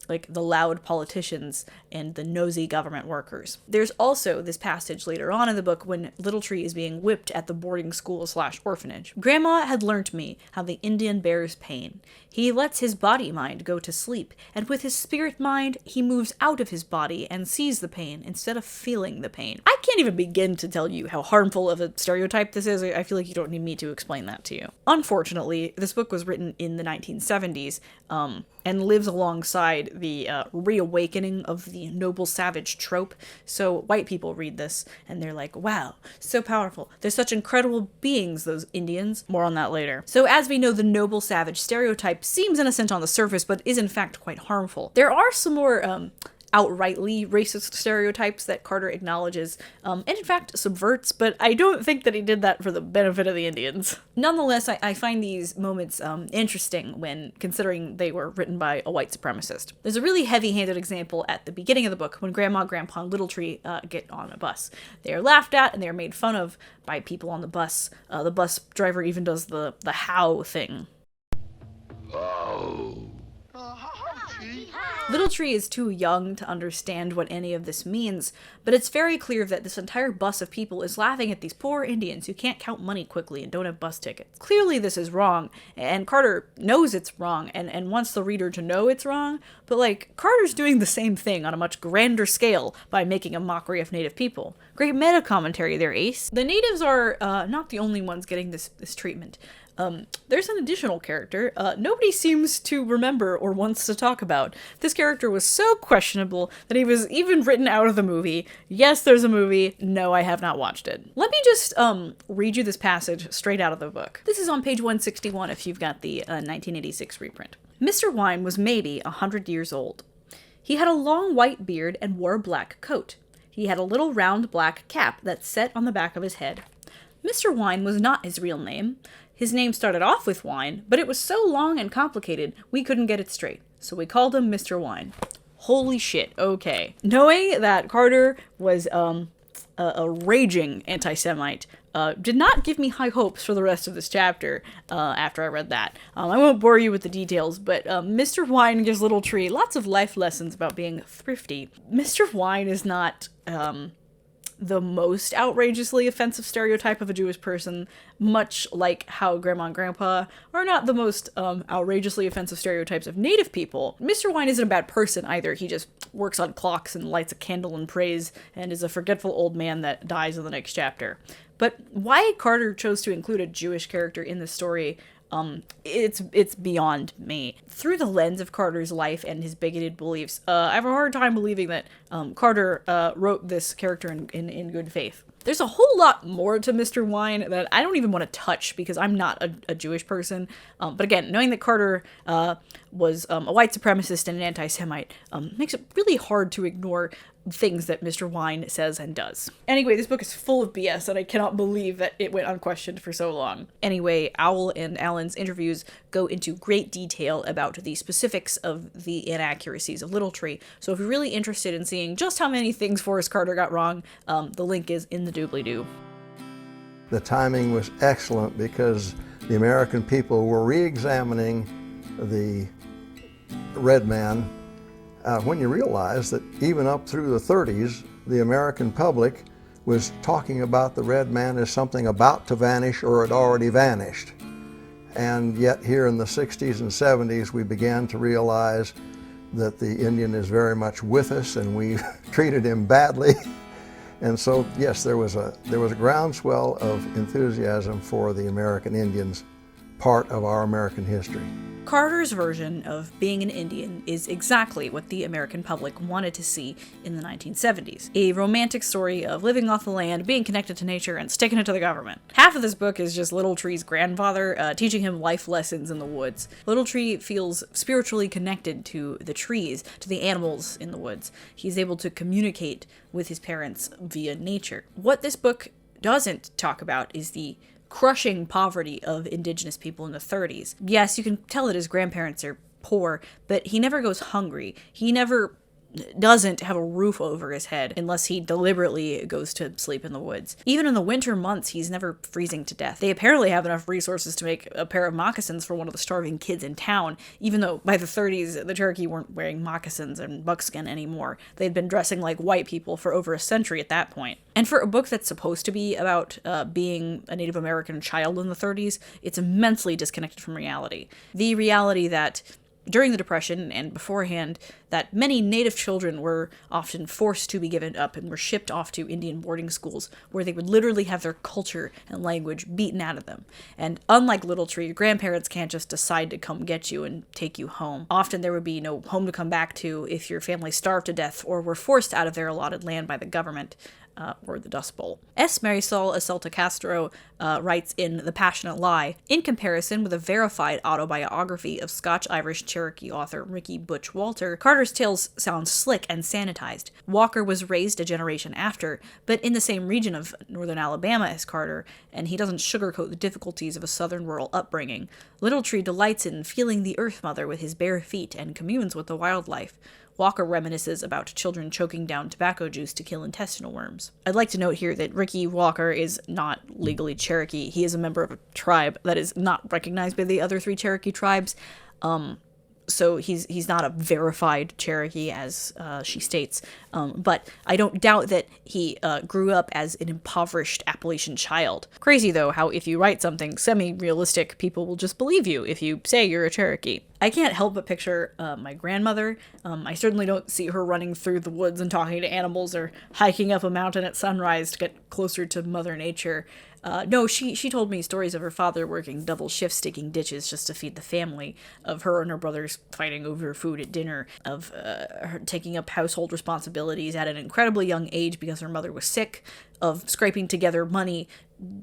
like the loud politicians and the nosy government workers. There's also this passage later on in the book when Little Tree is being whipped at the boarding school/orphanage. Grandma had learnt me how the Indian bears pain. He lets his body mind go to sleep, and with his spirit mind, he moves out of his body and sees the pain instead of feeling the pain. I can't even begin to tell you how harmful of a stereotype this is. I feel like you don't need me to explain that to you. Unfortunately, this book was written in the 1970s, and lives alongside the reawakening of the noble savage trope. So white people read this and they're like, wow, so powerful. They're such incredible beings, those Indians. More on that later. So as we know, the noble savage stereotype seems innocent on the surface, but is in fact quite harmful. There are some more outrightly racist stereotypes that Carter acknowledges, and in fact subverts, but I don't think that he did that for the benefit of the Indians. Nonetheless, I find these moments interesting when considering they were written by a white supremacist. There's a really heavy-handed example at the beginning of the book when Grandma, Grandpa, and Little Tree get on a bus. They are laughed at and they are made fun of by people on the bus. The bus driver even does the how thing. Oh. Little Tree is too young to understand what any of this means, but it's very clear that this entire bus of people is laughing at these poor Indians who can't count money quickly and don't have bus tickets. Clearly this is wrong, and Carter knows it's wrong and wants the reader to know it's wrong, but like, Carter's doing the same thing on a much grander scale by making a mockery of native people. Great meta commentary there, Ace. The natives are not the only ones getting this treatment. There's an additional character nobody seems to remember or wants to talk about. This character was so questionable that he was even written out of the movie. Yes, there's a movie. No, I have not watched it. Let me just read you this passage straight out of the book. This is on page 161 if you've got the 1986 reprint. Mr. Wine was maybe 100 years old. He had a long white beard and wore a black coat. He had a little round black cap that set on the back of his head. Mr. Wine was not his real name. His name started off with Wine, but it was so long and complicated we couldn't get it straight, so we called him Mr. Wine. Holy shit, okay. Knowing that Carter was a raging anti-Semite did not give me high hopes for the rest of this chapter after I read that. I won't bore you with the details, but Mr. Wine gives Little Tree lots of life lessons about being thrifty. Mr. Wine is not the most outrageously offensive stereotype of a Jewish person, much like how Grandma and Grandpa are not the most outrageously offensive stereotypes of native people. Mr. Wine isn't a bad person either. He just works on clocks and lights a candle and prays and is a forgetful old man that dies in the next chapter. But why Carter chose to include a Jewish character in the story, it's beyond me. Through the lens of Carter's life and his bigoted beliefs, I have a hard time believing that Carter wrote this character in good faith. There's a whole lot more to Mr. Wine that I don't even want to touch because I'm not a Jewish person. But again, knowing that Carter was a white supremacist and an anti-Semite makes it really hard to ignore things that Mr. Wine says and does. Anyway, this book is full of BS and I cannot believe that it went unquestioned for so long. Anyway, Owl and Alan's interviews go into great detail about the specifics of the inaccuracies of Little Tree, so if you're really interested in seeing just how many things Forrest Carter got wrong, the link is in the doobly-doo. The timing was excellent because the American people were re-examining the red man when you realize that even up through the 30s, the American public was talking about the red man as something about to vanish or had already vanished. And yet here in the 60s and 70s, we began to realize that the Indian is very much with us and we treated him badly. And so, yes, there was a groundswell of enthusiasm for the American Indians, part of our American history. Carter's version of being an Indian is exactly what the American public wanted to see in the 1970s. A romantic story of living off the land, being connected to nature, and sticking it to the government. Half of this book is just Little Tree's grandfather teaching him life lessons in the woods. Little Tree feels spiritually connected to the trees, to the animals in the woods. He's able to communicate with his parents via nature. What this book doesn't talk about is the crushing poverty of indigenous people in the 30s. Yes, you can tell that his grandparents are poor, but he never goes hungry. He never doesn't have a roof over his head unless he deliberately goes to sleep in the woods. Even in the winter months, he's never freezing to death. They apparently have enough resources to make a pair of moccasins for one of the starving kids in town, even though by the 30s, the Cherokee weren't wearing moccasins and buckskin anymore. They'd been dressing like white people for over a century at that point. And for a book that's supposed to be about being a Native American child in the 30s, it's immensely disconnected from reality. The reality that during the Depression and beforehand, that many Native children were often forced to be given up and were shipped off to Indian boarding schools where they would literally have their culture and language beaten out of them. And unlike Little Tree, grandparents can't just decide to come get you and take you home. Often there would be no home to come back to if your family starved to death or were forced out of their allotted land by the government. Or the Dust Bowl. S. Marisol Acelta Castro writes in The Passionate Lie, in comparison with a verified autobiography of Scotch-Irish Cherokee author Ricky Butch Walter, Carter's tales sound slick and sanitized. Walker was raised a generation after, but in the same region of northern Alabama as Carter, and he doesn't sugarcoat the difficulties of a southern rural upbringing. Little Tree delights in feeling the Earth Mother with his bare feet and communes with the wildlife. Walker reminisces about children choking down tobacco juice to kill intestinal worms. I'd like to note here that Ricky Walker is not legally Cherokee. He is a member of a tribe that is not recognized by the other 3 Cherokee tribes. So he's not a verified Cherokee, as she states. But I don't doubt that he grew up as an impoverished Appalachian child. Crazy, though, how if you write something semi-realistic, people will just believe you if you say you're a Cherokee. I can't help but picture my grandmother. I certainly don't see her running through the woods and talking to animals or hiking up a mountain at sunrise to get closer to Mother Nature. No, she told me stories of her father working double shifts digging ditches just to feed the family, of her and her brothers fighting over food at dinner, of her taking up household responsibilities at an incredibly young age because her mother was sick, of scraping together money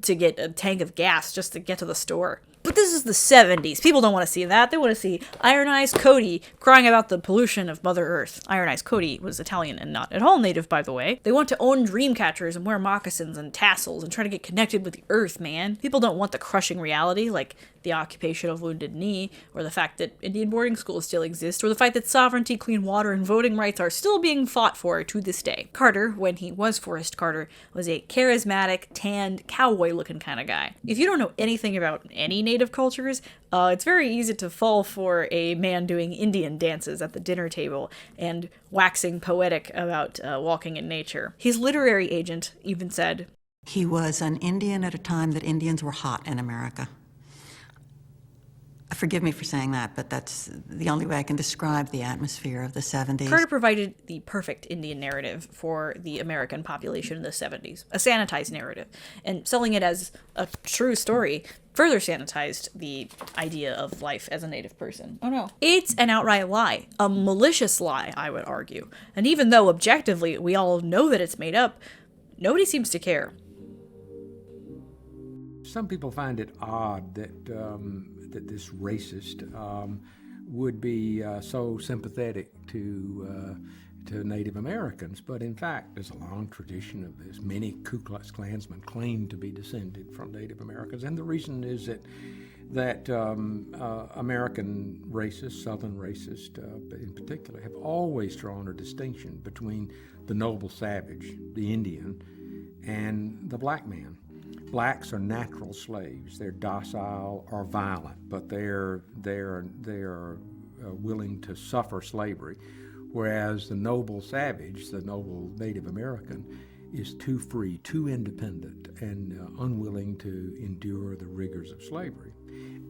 to get a tank of gas just to get to the store. But this is the 70s. People don't want to see that. They want to see Iron Eyes Cody crying about the pollution of Mother Earth. Iron Eyes Cody was Italian and not at all Native, by the way. They want to own dream catchers and wear moccasins and tassels and try to get connected with the earth, man. People don't want the crushing reality, like the occupation of Wounded Knee, or the fact that Indian boarding schools still exist, or the fact that sovereignty, clean water, and voting rights are still being fought for to this day. Carter, when he was Forrest Carter, was a charismatic, tanned, cowboy-looking kind of guy. If you don't know anything about any Native cultures, it's very easy to fall for a man doing Indian dances at the dinner table and waxing poetic about walking in nature. His literary agent even said, he was an Indian at a time that Indians were hot in America. Forgive me for saying that, but that's the only way I can describe the atmosphere of the 70s. Carter provided the perfect Indian narrative for the American population in the 70s, a sanitized narrative, and selling it as a true story further sanitized the idea of life as a Native person. Oh no. It's an outright lie, a malicious lie, I would argue. And even though objectively we all know that it's made up, nobody seems to care. Some people find it odd that that this racist would be so sympathetic to Native Americans, but in fact, there's a long tradition of this. Many Ku Klux Klansmen claim to be descended from Native Americans, and the reason is that American racists, Southern racists in particular, have always drawn a distinction between the noble savage, the Indian, and the black man. Blacks are natural slaves. They're docile or violent, but they're willing to suffer slavery, whereas the noble savage, the noble Native American, is too free, too independent, and unwilling to endure the rigors of slavery.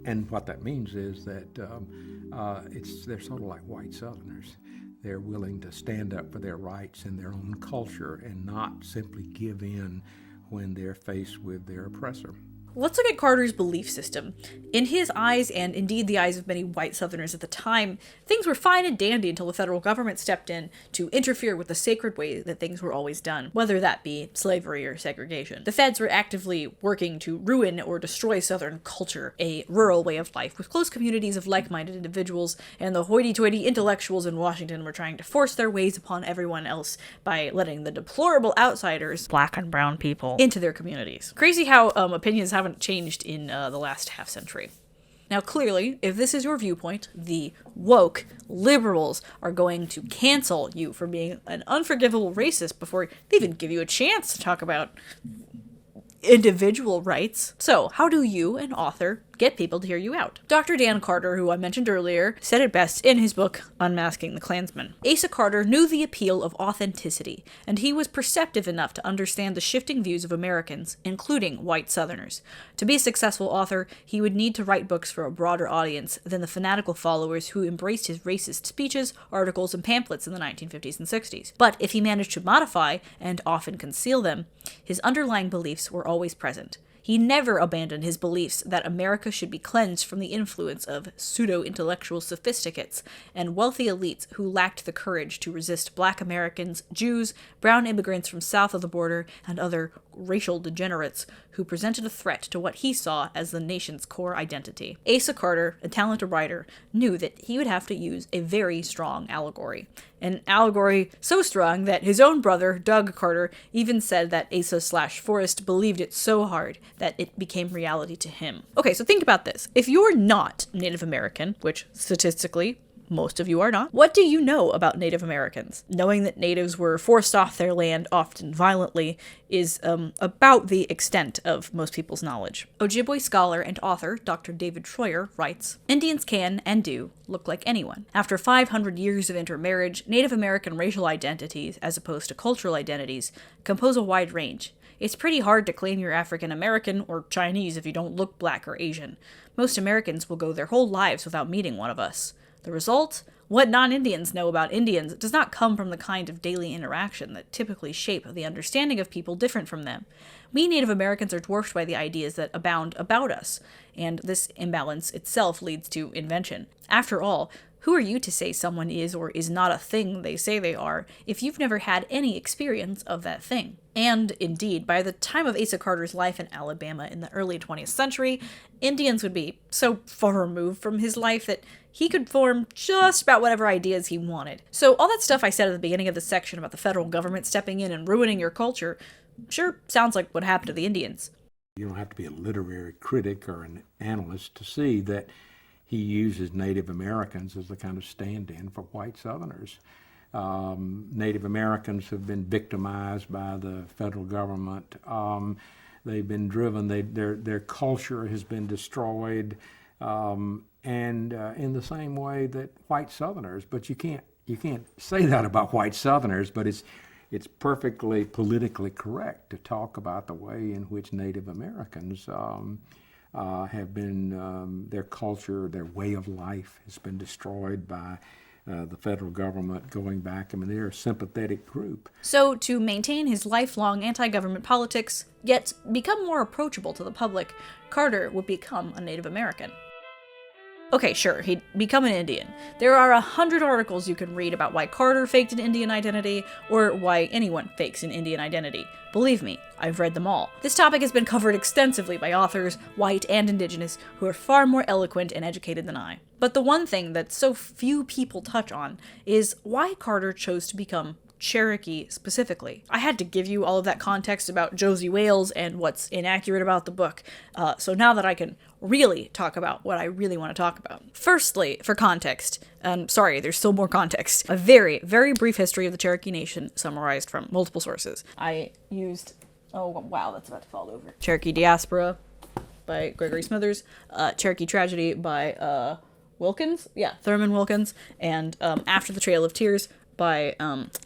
And what that means is that they're sort of like white Southerners. They're willing to stand up for their rights and their own culture and not simply give in when they're faced with their oppressor. Let's look at Carter's belief system. In his eyes, and indeed the eyes of many white Southerners at the time, things were fine and dandy until the federal government stepped in to interfere with the sacred way that things were always done, whether that be slavery or segregation. The feds were actively working to ruin or destroy Southern culture, a rural way of life with close communities of like-minded individuals, and the hoity-toity intellectuals in Washington were trying to force their ways upon everyone else by letting the deplorable outsiders, black and brown people, into their communities. Crazy how opinions haven't changed in the last half century. Now, clearly, if this is your viewpoint, the woke liberals are going to cancel you for being an unforgivable racist before they even give you a chance to talk about individual rights. So, how do you, an author, get people to hear you out? Dr. Dan Carter, who I mentioned earlier, said it best in his book, Unmasking the Klansman. Asa Carter knew the appeal of authenticity, and he was perceptive enough to understand the shifting views of Americans, including white Southerners. To be a successful author, he would need to write books for a broader audience than the fanatical followers who embraced his racist speeches, articles, and pamphlets in the 1950s and 60s. But if he managed to modify, and often conceal them, his underlying beliefs were always present. He never abandoned his beliefs that America should be cleansed from the influence of pseudo-intellectual sophisticates and wealthy elites who lacked the courage to resist black Americans, Jews, brown immigrants from south of the border, and other racial degenerates who presented a threat to what he saw as the nation's core identity. Asa Carter, a talented writer, knew that he would have to use a very strong allegory. An allegory so strong that his own brother, Doug Carter, even said that Asa/Forrest believed it so hard that it became reality to him. Okay, so think about this. If you're not Native American, which statistically most of you are not, what do you know about Native Americans? Knowing that natives were forced off their land, often violently, is about the extent of most people's knowledge. Ojibwe scholar and author Dr. David Troyer writes, Indians can, and do, look like anyone. After 500 years of intermarriage, Native American racial identities, as opposed to cultural identities, compose a wide range. It's pretty hard to claim you're African American or Chinese if you don't look black or Asian. Most Americans will go their whole lives without meeting one of us. The result? What non-Indians know about Indians does not come from the kind of daily interaction that typically shape the understanding of people different from them. We Native Americans are dwarfed by the ideas that abound about us, and this imbalance itself leads to invention. After all, who are you to say someone is or is not a thing they say they are if you've never had any experience of that thing? And, indeed, by the time of Asa Carter's life in Alabama in the early 20th century, Indians would be so far removed from his life that he could form just about whatever ideas he wanted. So all that stuff I said at the beginning of the section about the federal government stepping in and ruining your culture sure sounds like what happened to the Indians. You don't have to be a literary critic or an analyst to see that he uses Native Americans as the kind of stand-in for white Southerners. Native Americans have been victimized by the federal government. They've been driven. Their culture has been destroyed, and in the same way that white Southerners. But you can't say that about white Southerners. But it's perfectly politically correct to talk about the way in which Native Americans have been, their culture, their way of life has been destroyed by the federal government going back. I mean, they're a sympathetic group. So, to maintain his lifelong anti-government politics, yet become more approachable to the public, Carter would become a Native American. Okay, sure, he'd become an Indian. There are 100 articles you can read about why Carter faked an Indian identity, or why anyone fakes an Indian identity. Believe me, I've read them all. This topic has been covered extensively by authors, white and indigenous, who are far more eloquent and educated than I. But the one thing that so few people touch on is why Carter chose to become Cherokee specifically. I had to give you all of that context about Josie Wales and what's inaccurate about the book, so now that I can really talk about what I really want to talk about. Firstly, for context, sorry, there's still more context, a very, very brief history of the Cherokee Nation summarized from multiple sources. I used, oh wow, that's about to fall over. Cherokee Diaspora by Gregory Smithers, Cherokee Tragedy by Wilkins, Thurman Wilkins, and After the Trail of Tears by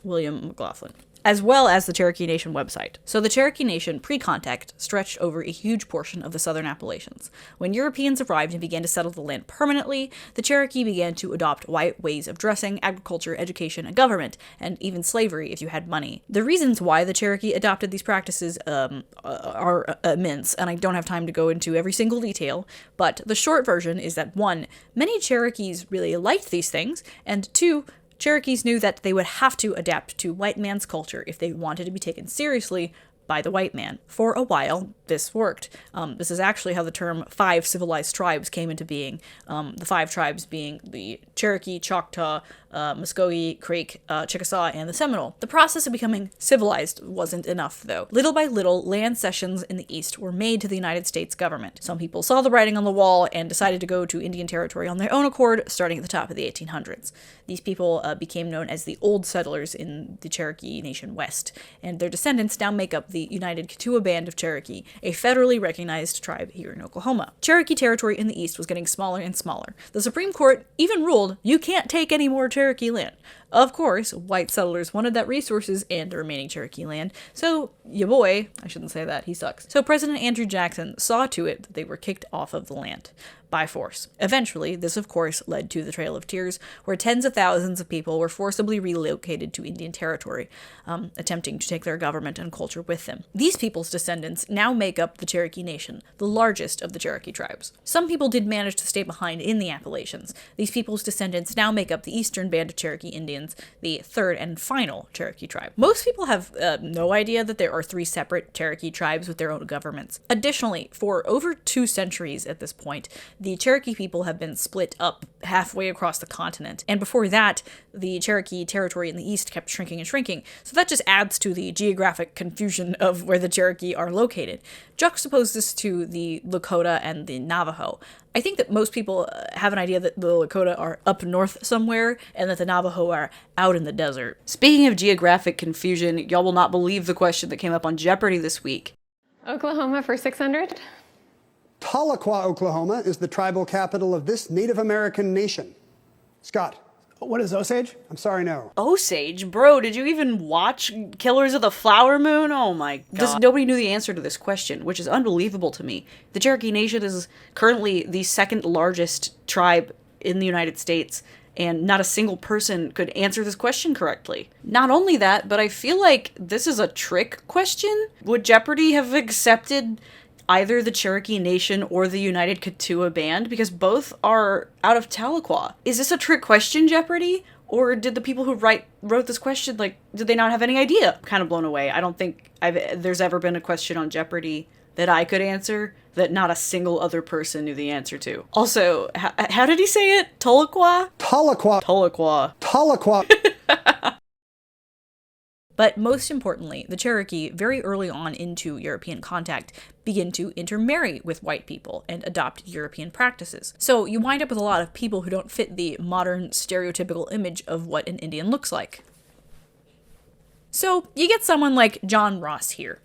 William McLaughlin. as well as the Cherokee Nation website. So the Cherokee Nation, pre-contact, stretched over a huge portion of the southern Appalachians. When Europeans arrived and began to settle the land permanently, the Cherokee began to adopt white ways of dressing, agriculture, education, and government, and even slavery if you had money. The reasons why the Cherokee adopted these practices are immense, and I don't have time to go into every single detail, but the short version is that 1, many Cherokees really liked these things, and 2, Cherokees knew that they would have to adapt to white man's culture if they wanted to be taken seriously by the white man. For a while, this worked. This is actually how the term 5 civilized tribes came into being, the 5 tribes being the Cherokee, Choctaw, Muskogee, Creek, Chickasaw, and the Seminole. The process of becoming civilized wasn't enough, though. Little by little, land cessions in the East were made to the United States government. Some people saw the writing on the wall and decided to go to Indian Territory on their own accord, starting at the top of the 1800s. These people became known as the Old Settlers in the Cherokee Nation West, and their descendants now make up the United Kituwa Band of Cherokee, a federally recognized tribe here in Oklahoma. Cherokee territory in the East was getting smaller and smaller. The Supreme Court even ruled you can't take any more Cherokee land. Of course, white settlers wanted that resources and the remaining Cherokee land, so ya boy, I shouldn't say that, he sucks. So President Andrew Jackson saw to it that they were kicked off of the land by force. Eventually, this of course led to the Trail of Tears, where tens of thousands of people were forcibly relocated to Indian Territory, attempting to take their government and culture with them. These people's descendants now make up the Cherokee Nation, the largest of the Cherokee tribes. Some people did manage to stay behind in the Appalachians. These people's descendants now make up the Eastern Band of Cherokee Indians, the third and final Cherokee tribe. Most people have no idea that there are 3 separate Cherokee tribes with their own governments. Additionally, for over 2 centuries at this point, the Cherokee people have been split up halfway across the continent, and before that, the Cherokee territory in the east kept shrinking and shrinking, so that just adds to the geographic confusion of where the Cherokee are located. Juxtapose this to the Lakota and the Navajo. I think that most people have an idea that the Lakota are up north somewhere, and that the Navajo are out in the desert. Speaking of geographic confusion, y'all will not believe the question that came up on Jeopardy this week. Oklahoma for 600. Tahlequah, Oklahoma is the tribal capital of this Native American nation. Scott, what is Osage? I'm sorry, no. Osage? Bro, did you even watch Killers of the Flower Moon? Oh my god. Nobody knew the answer to this question, which is unbelievable to me. The Cherokee Nation is currently the 2nd largest tribe in the United States, and not a single person could answer this question correctly. Not only that, but I feel like this is a trick question. Would Jeopardy have accepted either the Cherokee Nation or the United Kituwa Band, because both are out of Tahlequah? Is this a trick question, Jeopardy? Or did the people who wrote this question, did they not have any idea? I'm kind of blown away. I don't think there's ever been a question on Jeopardy that I could answer that not a single other person knew the answer to. Also, how did he say it? Tahlequah? Tahlequah. Tahlequah. Tahlequah. But most importantly, the Cherokee, very early on into European contact, begin to intermarry with white people and adopt European practices. So you wind up with a lot of people who don't fit the modern stereotypical image of what an Indian looks like. So you get someone like John Ross here.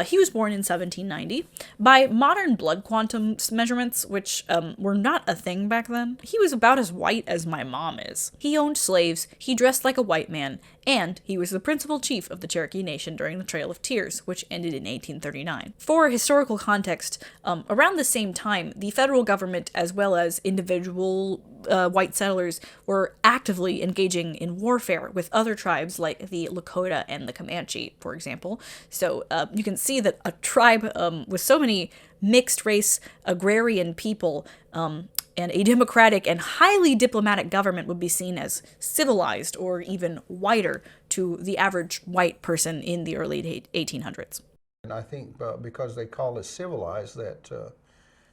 He was born in 1790. By modern blood quantum measurements, which were not a thing back then, he was about as white as my mom is. He owned slaves, he dressed like a white man, and he was the principal chief of the Cherokee Nation during the Trail of Tears, which ended in 1839. For historical context, around the same time, the federal government, as well as individual white settlers, were actively engaging in warfare with other tribes like the Lakota and the Comanche, for example. So you can see that a tribe with so many mixed race agrarian people and a democratic and highly diplomatic government would be seen as civilized or even whiter to the average white person in the early 1800s. And I think because they call us civilized, that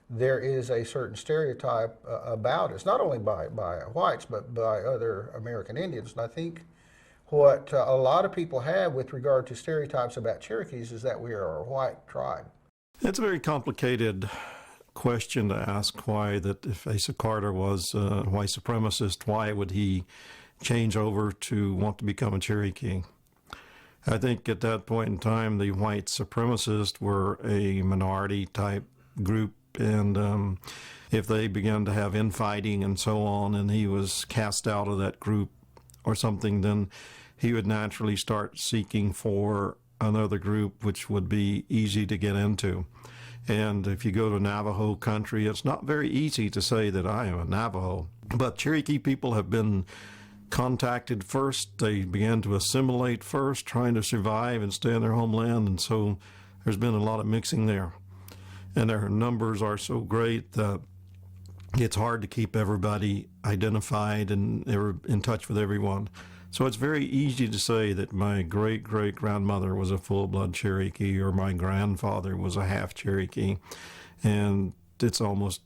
there is a certain stereotype about us, not only by whites, but by other American Indians. And I think what a lot of people have with regard to stereotypes about Cherokees is that we are a white tribe. It's a very complicated question to ask, why that if Asa Carter was a white supremacist, why would he change over to want to become a Cherokee? I think at that point in time, the white supremacists were a minority type group, and if they began to have infighting and so on, and he was cast out of that group or something, then he would naturally start seeking for another group which would be easy to get into. And if you go to Navajo country, it's not very easy to say that I am a Navajo. But Cherokee people have been contacted first. They began to assimilate first, trying to survive and stay in their homeland. And so there's been a lot of mixing there. And their numbers are so great that it's hard to keep everybody identified and in touch with everyone. So it's very easy to say that my great-great-grandmother was a full-blood Cherokee or my grandfather was a half Cherokee. And it's almost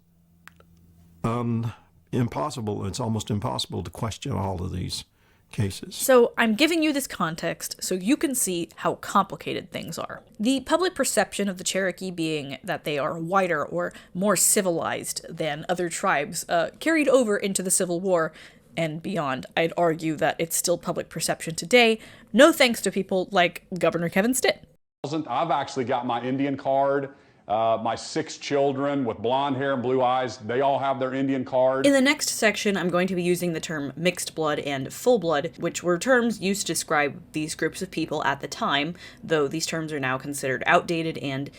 impossible. It's almost impossible to question all of these cases. So I'm giving you this context so you can see how complicated things are. The public perception of the Cherokee being that they are whiter or more civilized than other tribes carried over into the Civil War and beyond. I'd argue that it's still public perception today, no thanks to people like Governor Kevin Stitt. I've actually got my Indian card. My 6 children with blonde hair and blue eyes, they all have their Indian card. In the next section, I'm going to be using the term mixed blood and full blood, which were terms used to describe these groups of people at the time, though these terms are now considered outdated and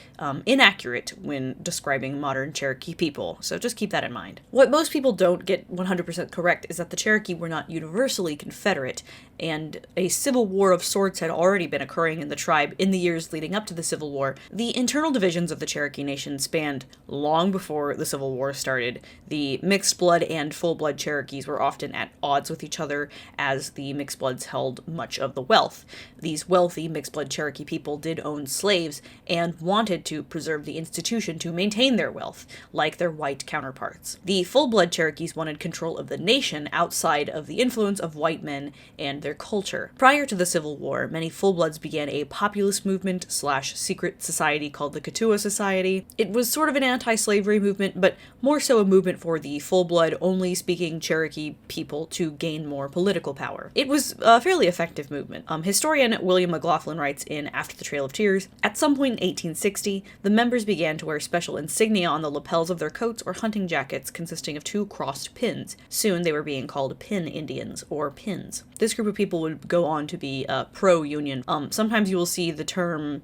inaccurate when describing modern Cherokee people, so just keep that in mind. What most people don't get 100% correct is that the Cherokee were not universally Confederate, and a civil war of sorts had already been occurring in the tribe in the years leading up to the Civil War. The internal divisions of the Cherokee Nation spanned long before the Civil War started. The mixed blood and full blood Cherokees were often at odds with each other, as the mixed bloods held much of the wealth. These wealthy mixed blood Cherokee people did own slaves and wanted to preserve the institution to maintain their wealth, like their white counterparts. The full blood Cherokees wanted control of the nation outside of the influence of white men and their culture. Prior to the Civil War, many full bloods began a populist movement / secret society called the Katua Society. It was sort of an anti-slavery movement, but more so a movement for the full-blood, only-speaking Cherokee people to gain more political power. It was a fairly effective movement. Historian William McLaughlin writes in After the Trail of Tears, at some point in 1860, the members began to wear special insignia on the lapels of their coats or hunting jackets consisting of 2 crossed pins. Soon they were being called Pin Indians, or Pins. This group of people would go on to be pro-Union. Sometimes you will see the term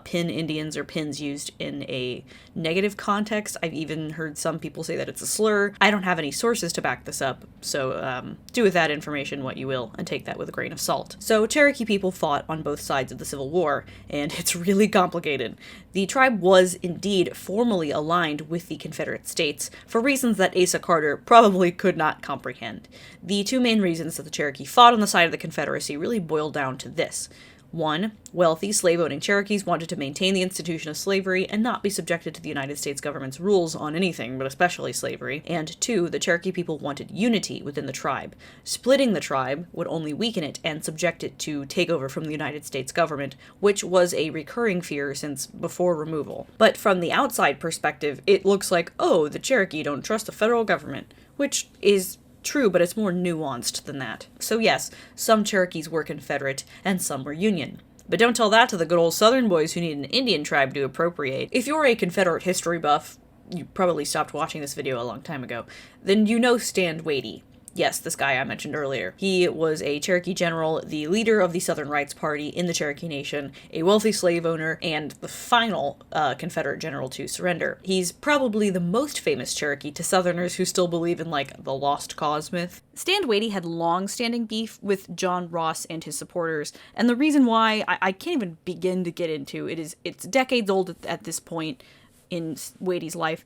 Pin Indians or Pins used in a negative context. I've even heard some people say that it's a slur. I don't have any sources to back this up, so do with that information what you will, and take that with a grain of salt. So Cherokee people fought on both sides of the Civil War, and it's really complicated. The tribe was indeed formally aligned with the Confederate States for reasons that Asa Carter probably could not comprehend. The 2 main reasons that the Cherokee fought on the side of the Confederacy really boil down to this. 1. Wealthy, slave-owning Cherokees wanted to maintain the institution of slavery and not be subjected to the United States government's rules on anything, but especially slavery. And 2. The Cherokee people wanted unity within the tribe. Splitting the tribe would only weaken it and subject it to takeover from the United States government, which was a recurring fear since before removal. But from the outside perspective, it looks like, oh, the Cherokee don't trust the federal government, which is true, but it's more nuanced than that. So yes, some Cherokees were Confederate, and some were Union. But don't tell that to the good old Southern boys who need an Indian tribe to appropriate. If you're a Confederate history buff, you probably stopped watching this video a long time ago, then you know Stand Watie. Yes, this guy I mentioned earlier. He was a Cherokee general, the leader of the Southern Rights Party in the Cherokee Nation, a wealthy slave owner, and the final Confederate general to surrender. He's probably the most famous Cherokee to Southerners who still believe in, like, the Lost Cause myth. Stand Watie had long-standing beef with John Ross and his supporters, and the reason why I can't even begin to get into it is it's decades old at this point in Watie's life.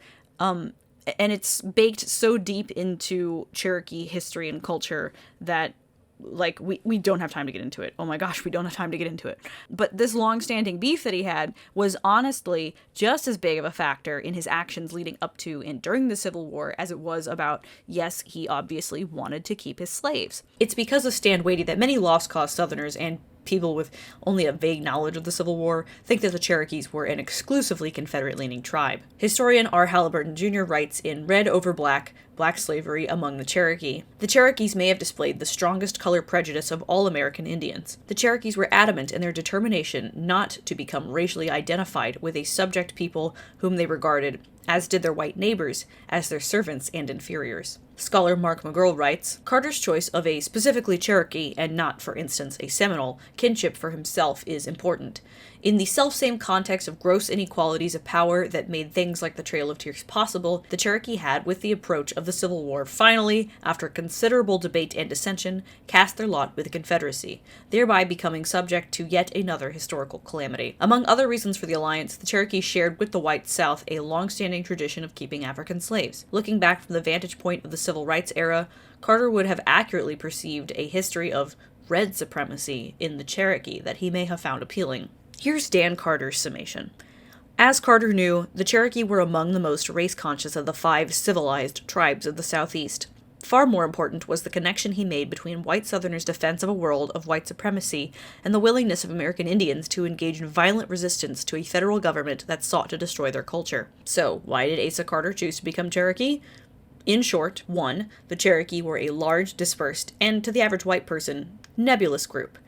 And it's baked so deep into Cherokee history and culture that, like, we don't have time to get into it. Oh my gosh, we don't have time to get into it. But this long-standing beef that he had was honestly just as big of a factor in his actions leading up to and during the Civil War as it was about, yes, he obviously wanted to keep his slaves. It's because of Stand Watie that many Lost Cause Southerners and people with only a vague knowledge of the Civil War think that the Cherokees were an exclusively Confederate-leaning tribe. Historian R. Halliburton Jr. writes in Red Over Black, Black Slavery Among the Cherokee, the Cherokees may have displayed the strongest color prejudice of all American Indians. The Cherokees were adamant in their determination not to become racially identified with a subject people whom they regarded, as did their white neighbors, as their servants and inferiors. Scholar Mark McGurl writes, Carter's choice of a specifically Cherokee, and not, for instance, a Seminole, kinship for himself is important. In the selfsame context of gross inequalities of power that made things like the Trail of Tears possible, the Cherokee had, with the approach of the Civil War, finally, after considerable debate and dissension, cast their lot with the Confederacy, thereby becoming subject to yet another historical calamity. Among other reasons for the alliance, the Cherokee shared with the white South a long-standing tradition of keeping African slaves. Looking back from the vantage point of the Civil Rights era, Carter would have accurately perceived a history of red supremacy in the Cherokee that he may have found appealing. Here's Dan Carter's summation. As Carter knew, the Cherokee were among the most race-conscious of the 5 civilized tribes of the Southeast. Far more important was the connection he made between white Southerners' defense of a world of white supremacy and the willingness of American Indians to engage in violent resistance to a federal government that sought to destroy their culture. So, why did Asa Carter choose to become Cherokee? In short, 1. The Cherokee were a large, dispersed, and, to the average white person, nebulous group.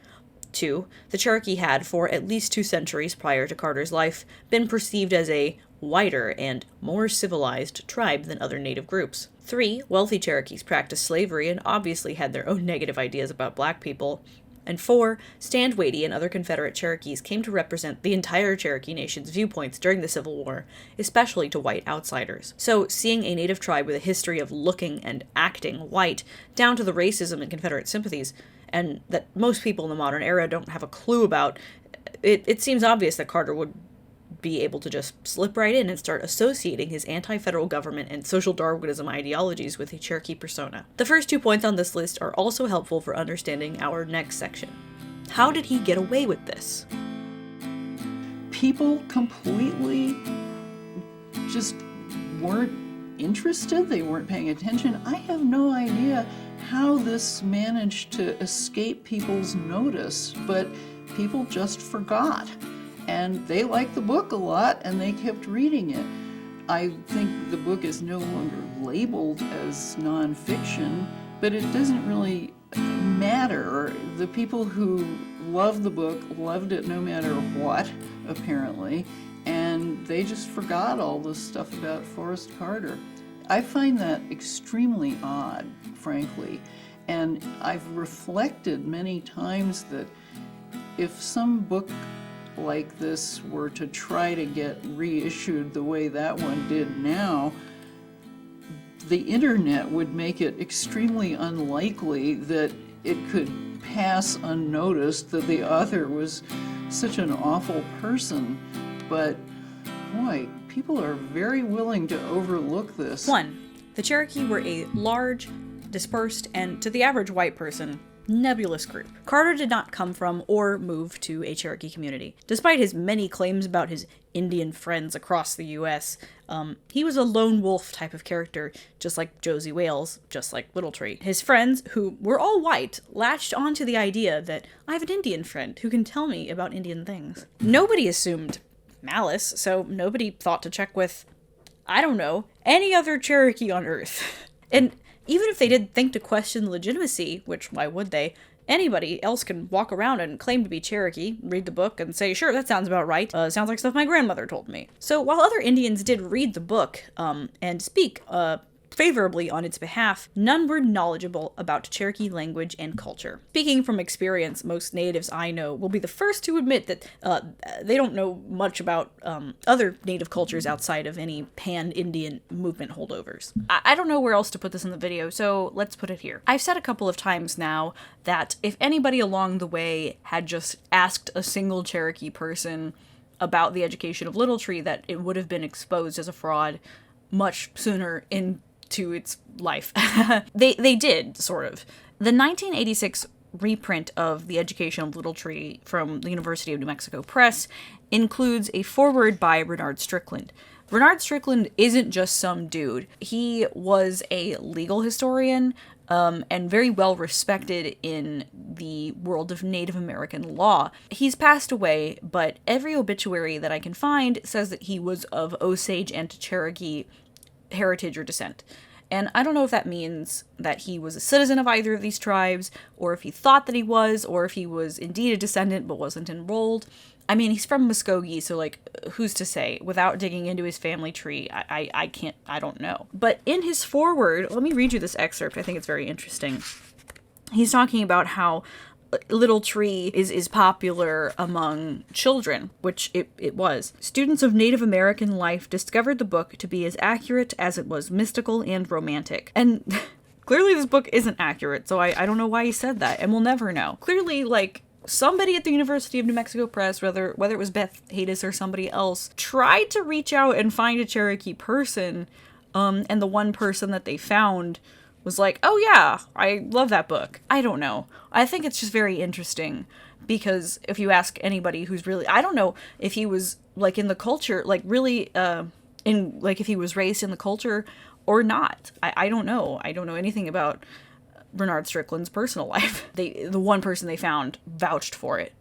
2. The Cherokee had, for at least 2 centuries prior to Carter's life, been perceived as a whiter and more civilized tribe than other native groups. 3. Wealthy Cherokees practiced slavery and obviously had their own negative ideas about black people. And 4. Stand Watie and other Confederate Cherokees came to represent the entire Cherokee Nation's viewpoints during the Civil War, especially to white outsiders. So, seeing a native tribe with a history of looking and acting white, down to the racism and Confederate sympathies, and that most people in the modern era don't have a clue about, it seems obvious that Carter would be able to just slip right in and start associating his anti-federal government and social Darwinism ideologies with a Cherokee persona. The first 2 points on this list are also helpful for understanding our next section. How did he get away with this? People completely just weren't interested, they weren't paying attention. I have no idea how this managed to escape people's notice, but people just forgot. And they liked the book a lot, and they kept reading it. I think the book is no longer labeled as nonfiction, but it doesn't really matter. The people who loved the book loved it no matter what, apparently, and they just forgot all this stuff about Forrest Carter. I find that extremely odd, frankly, and I've reflected many times that if some book like this were to try to get reissued the way that one did now, the internet would make it extremely unlikely that it could pass unnoticed that the author was such an awful person. But boy, people are very willing to overlook this. 1. The Cherokee were a large, dispersed, and, to the average white person, nebulous group. Carter did not come from or move to a Cherokee community. Despite his many claims about his Indian friends across the U.S., he was a lone wolf type of character, just like Josie Wales, just like Little Tree. His friends, who were all white, latched onto the idea that I have an Indian friend who can tell me about Indian things. Nobody assumed malice, so nobody thought to check with, I don't know, any other Cherokee on Earth. And even if they did think to question the legitimacy, which why would they, anybody else can walk around and claim to be Cherokee, read the book, and say, sure, that sounds about right. Sounds like stuff my grandmother told me. So while other Indians did read the book and speak favorably on its behalf, none were knowledgeable about Cherokee language and culture. Speaking from experience, most natives I know will be the first to admit that they don't know much about other native cultures outside of any pan-Indian movement holdovers. I don't know where else to put this in the video, so let's put it here. I've said a couple of times now that if anybody along the way had just asked a single Cherokee person about the education of Little Tree, that it would have been exposed as a fraud much sooner into its life. They did, sort of. The 1986 reprint of The Education of Little Tree from the University of New Mexico Press includes a foreword by Bernard Strickland. Bernard Strickland isn't just some dude. He was a legal historian and very well respected in the world of Native American law. He's passed away, but every obituary that I can find says that he was of Osage and Cherokee heritage or descent. And I don't know if that means that he was a citizen of either of these tribes, or if he thought that he was, or if he was indeed a descendant but wasn't enrolled. I mean, he's from Muskogee, so, like, who's to say? Without digging into his family tree, I can't, I don't know. But in his foreword, let me read you this excerpt. I think it's very interesting. He's talking about how Little Tree is popular among children, which it was. Students of Native American life discovered the book to be as accurate as it was mystical and romantic. And clearly this book isn't accurate, so I don't know why he said that, and we'll never know. Clearly, like, somebody at the University of New Mexico Press, whether it was Beth Haydes or somebody else, tried to reach out and find a Cherokee person, and the one person that they found was like, oh yeah, I love that book. I don't know. I think it's just very interesting because if you ask anybody who's really, I don't know if he was like in the culture, like really, if he was raised in the culture or not. I don't know. I don't know anything about Bernard Strickland's personal life. The one person they found vouched for it.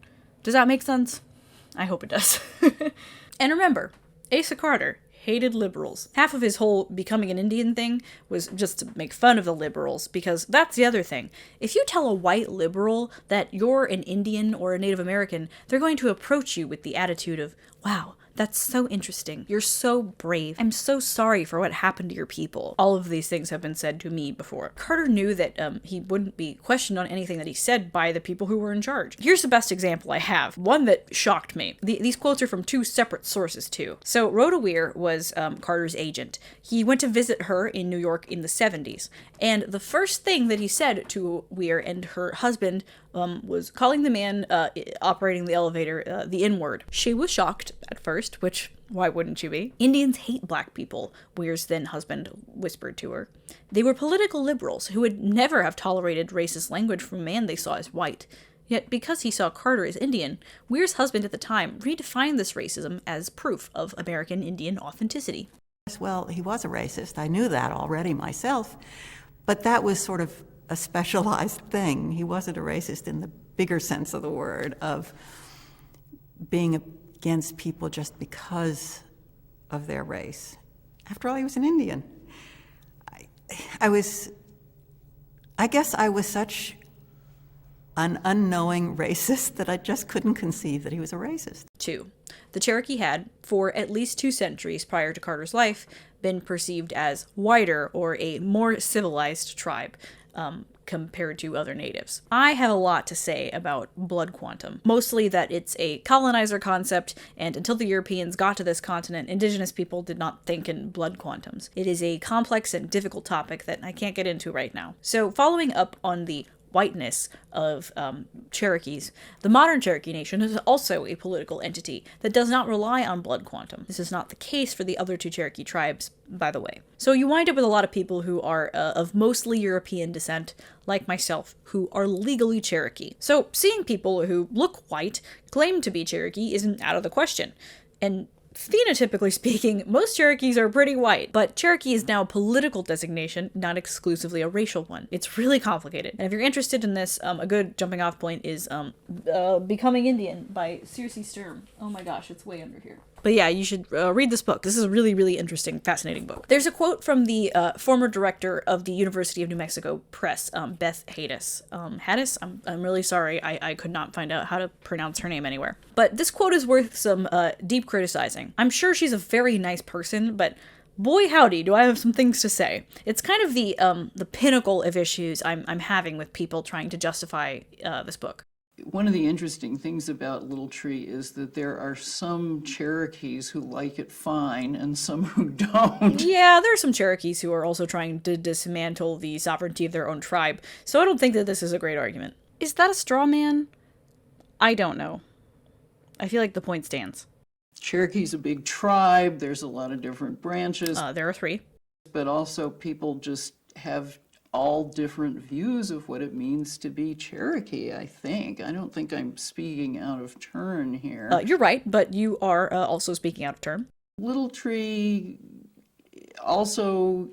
Does that make sense? I hope it does. And remember, Asa Carter hated liberals. Half of his whole becoming an Indian thing was just to make fun of the liberals, because that's the other thing. If you tell a white liberal that you're an Indian or a Native American, they're going to approach you with the attitude of, wow, that's so interesting. You're so brave. I'm so sorry for what happened to your people. All of these things have been said to me before. Carter knew that he wouldn't be questioned on anything that he said by the people who were in charge. Here's the best example I have. One that shocked me. These quotes are from two separate sources, too. So Rhoda Weir was Carter's agent. He went to visit her in New York in the 70s. And the first thing that he said to Weir and her husband was calling the man operating the elevator the N-word. She was shocked at first, which, why wouldn't you be? Indians hate black people, Weir's then husband whispered to her. They were political liberals who would never have tolerated racist language from a man they saw as white. Yet because he saw Carter as Indian, Weir's husband at the time redefined this racism as proof of American Indian authenticity. Well, he was a racist. I knew that already myself, but that was sort of a specialized thing. He wasn't a racist in the bigger sense of the word, of being against people just because of their race. After all, he was an Indian. I guess I was such an unknowing racist that I just couldn't conceive that he was a racist. 2. The Cherokee had, for at least 2 centuries prior to Carter's life, been perceived as whiter or a more civilized tribe compared to other natives. I have a lot to say about blood quantum. Mostly that it's a colonizer concept, and until the Europeans got to this continent, indigenous people did not think in blood quantums. It is a complex and difficult topic that I can't get into right now. So following up on the whiteness of Cherokees, the modern Cherokee Nation is also a political entity that does not rely on blood quantum. This is not the case for the other 2 Cherokee tribes, by the way. So you wind up with a lot of people who are of mostly European descent, like myself, who are legally Cherokee. So seeing people who look white claim to be Cherokee isn't out of the question. And phenotypically speaking, most Cherokees are pretty white, but Cherokee is now a political designation, not exclusively a racial one. It's really complicated. And if you're interested in this, a good jumping off point is Becoming Indian by Circe Sturm. Oh my gosh, it's way under here. But yeah, you should read this book. This is a really, really interesting, fascinating book. There's a quote from the former director of the University of New Mexico Press, Beth Haydes. Haydes? I'm really sorry. I could not find out how to pronounce her name anywhere. But this quote is worth some deep criticizing. I'm sure she's a very nice person, but boy howdy, do I have some things to say. It's kind of the pinnacle of issues I'm having with people trying to justify this book. One of the interesting things about Little Tree is that there are some Cherokees who like it fine and some who don't. Yeah, there are some Cherokees who are also trying to dismantle the sovereignty of their own tribe, so I don't think that this is a great argument. Is that a straw man? I don't know. I feel like the point stands. Cherokee's a big tribe, there's a lot of different branches. There are 3. But also people just have all different views of what it means to be Cherokee, I think. I don't think I'm speaking out of turn here. You're right, but you are also speaking out of turn. Little Tree also,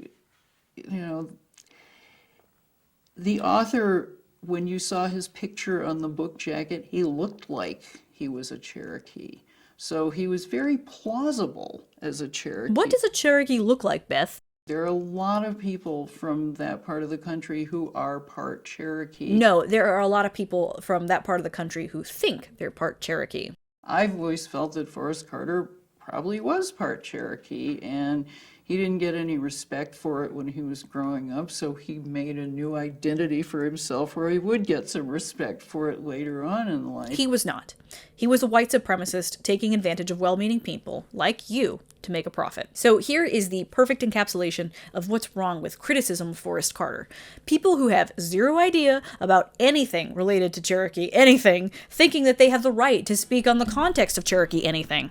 the author, when you saw his picture on the book jacket, he looked like he was a Cherokee. So he was very plausible as a Cherokee. What does a Cherokee look like, Beth? There are a lot of people from that part of the country who are part Cherokee. No, there are a lot of people from that part of the country who think they're part Cherokee. I've always felt that Forrest Carter probably was part Cherokee, and he didn't get any respect for it when he was growing up, so he made a new identity for himself where he would get some respect for it later on in life. He was not. He was a white supremacist taking advantage of well-meaning people, like you, to make a profit. So here is the perfect encapsulation of what's wrong with criticism of Forrest Carter. People who have zero idea about anything related to Cherokee anything, thinking that they have the right to speak on the context of Cherokee anything.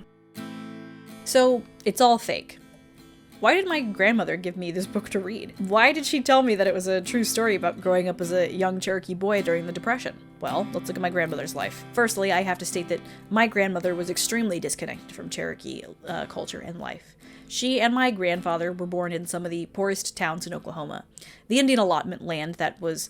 So, it's all fake. Why did my grandmother give me this book to read? Why did she tell me that it was a true story about growing up as a young Cherokee boy during the Depression? Well, let's look at my grandmother's life. Firstly, I have to state that my grandmother was extremely disconnected from Cherokee culture and life. She and my grandfather were born in some of the poorest towns in Oklahoma. The Indian allotment land that was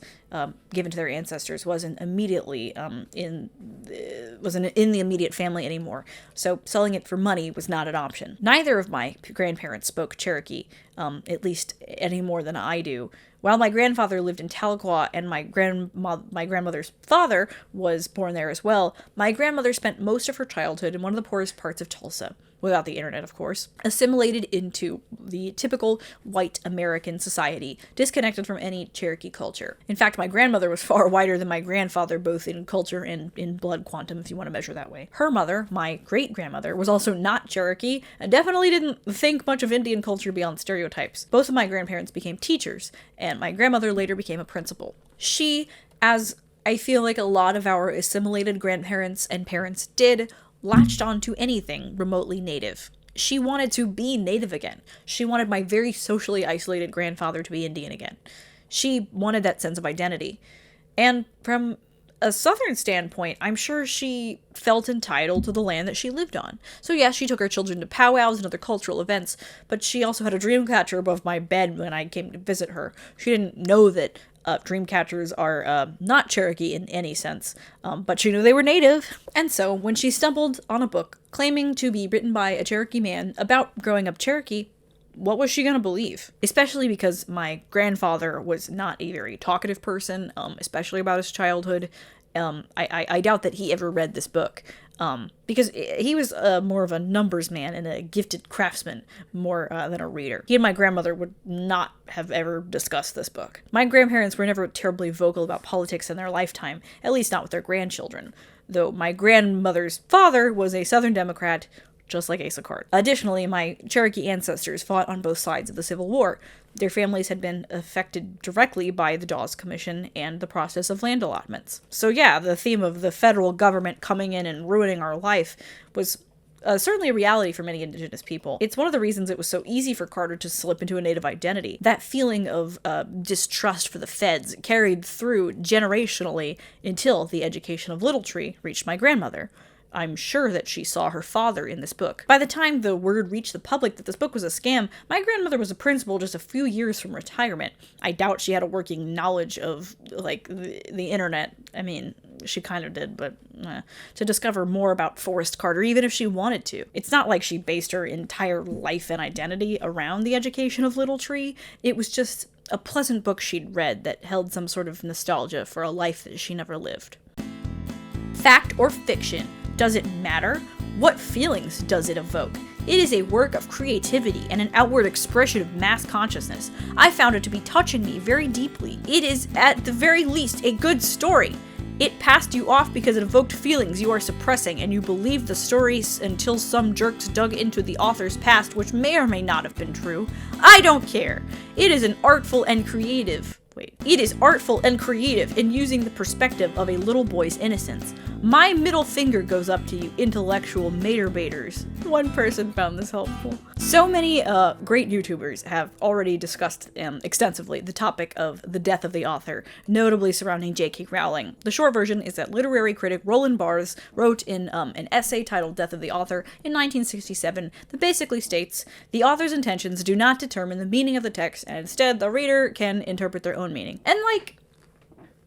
given to their ancestors wasn't immediately in the immediate family anymore, so selling it for money was not an option. Neither of my grandparents spoke Cherokee, at least any more than I do. While my grandfather lived in Tahlequah and my grandmother's father was born there as well, my grandmother spent most of her childhood in one of the poorest parts of Tulsa, without the internet, of course, assimilated into the typical white American society, disconnected from any Cherokee culture. In fact, my grandmother was far whiter than my grandfather, both in culture and in blood quantum, if you want to measure that way. Her mother, my great-grandmother, was also not Cherokee, and definitely didn't think much of Indian culture beyond stereotypes. Both of my grandparents became teachers, and my grandmother later became a principal. She, as I feel like a lot of our assimilated grandparents and parents did, latched on to anything remotely native. She wanted to be native again. She wanted my very socially isolated grandfather to be Indian again. She wanted that sense of identity. And from a Southern standpoint, I'm sure she felt entitled to the land that she lived on. So yes, she took her children to powwows and other cultural events, but she also had a dream catcher above my bed when I came to visit her. She didn't know that dream catchers are not Cherokee in any sense, but she knew they were native. And so when she stumbled on a book claiming to be written by a Cherokee man about growing up Cherokee, what was she going to believe? Especially because my grandfather was not a very talkative person, especially about his childhood. I doubt that he ever read this book, because he was more of a numbers man and a gifted craftsman more than a reader. He and my grandmother would not have ever discussed this book. My grandparents were never terribly vocal about politics in their lifetime, at least not with their grandchildren, though my grandmother's father was a Southern Democrat, just like Asa Carter. Additionally, my Cherokee ancestors fought on both sides of the Civil War. Their families had been affected directly by the Dawes Commission and the process of land allotments. So yeah, the theme of the federal government coming in and ruining our life was certainly a reality for many Indigenous people. It's one of the reasons it was so easy for Carter to slip into a Native identity. That feeling of distrust for the feds carried through generationally until the education of Little Tree reached my grandmother. I'm sure that she saw her father in this book. By the time the word reached the public that this book was a scam, my grandmother was a principal just a few years from retirement. I doubt she had a working knowledge of, like, the internet. I mean, she kind of did, but to discover more about Forrest Carter, even if she wanted to. It's not like she based her entire life and identity around the education of Little Tree. It was just a pleasant book she'd read that held some sort of nostalgia for a life that she never lived. Fact or fiction? Does it matter? What feelings does it evoke? It is a work of creativity and an outward expression of mass consciousness. I found it to be touching me very deeply. It is, at the very least, a good story. It passed you off because it evoked feelings you are suppressing, and you believed the stories until some jerks dug into the author's past, which may or may not have been true. I don't care. It is artful and creative in using the perspective of a little boy's innocence. My middle finger goes up to you, intellectual materbaters. One person found this helpful. So many great YouTubers have already discussed extensively the topic of the death of the author, notably surrounding J.K. Rowling. The short version is that literary critic Roland Barthes wrote in an essay titled Death of the Author in 1967 that basically states, the author's intentions do not determine the meaning of the text, and instead the reader can interpret their own meaning. And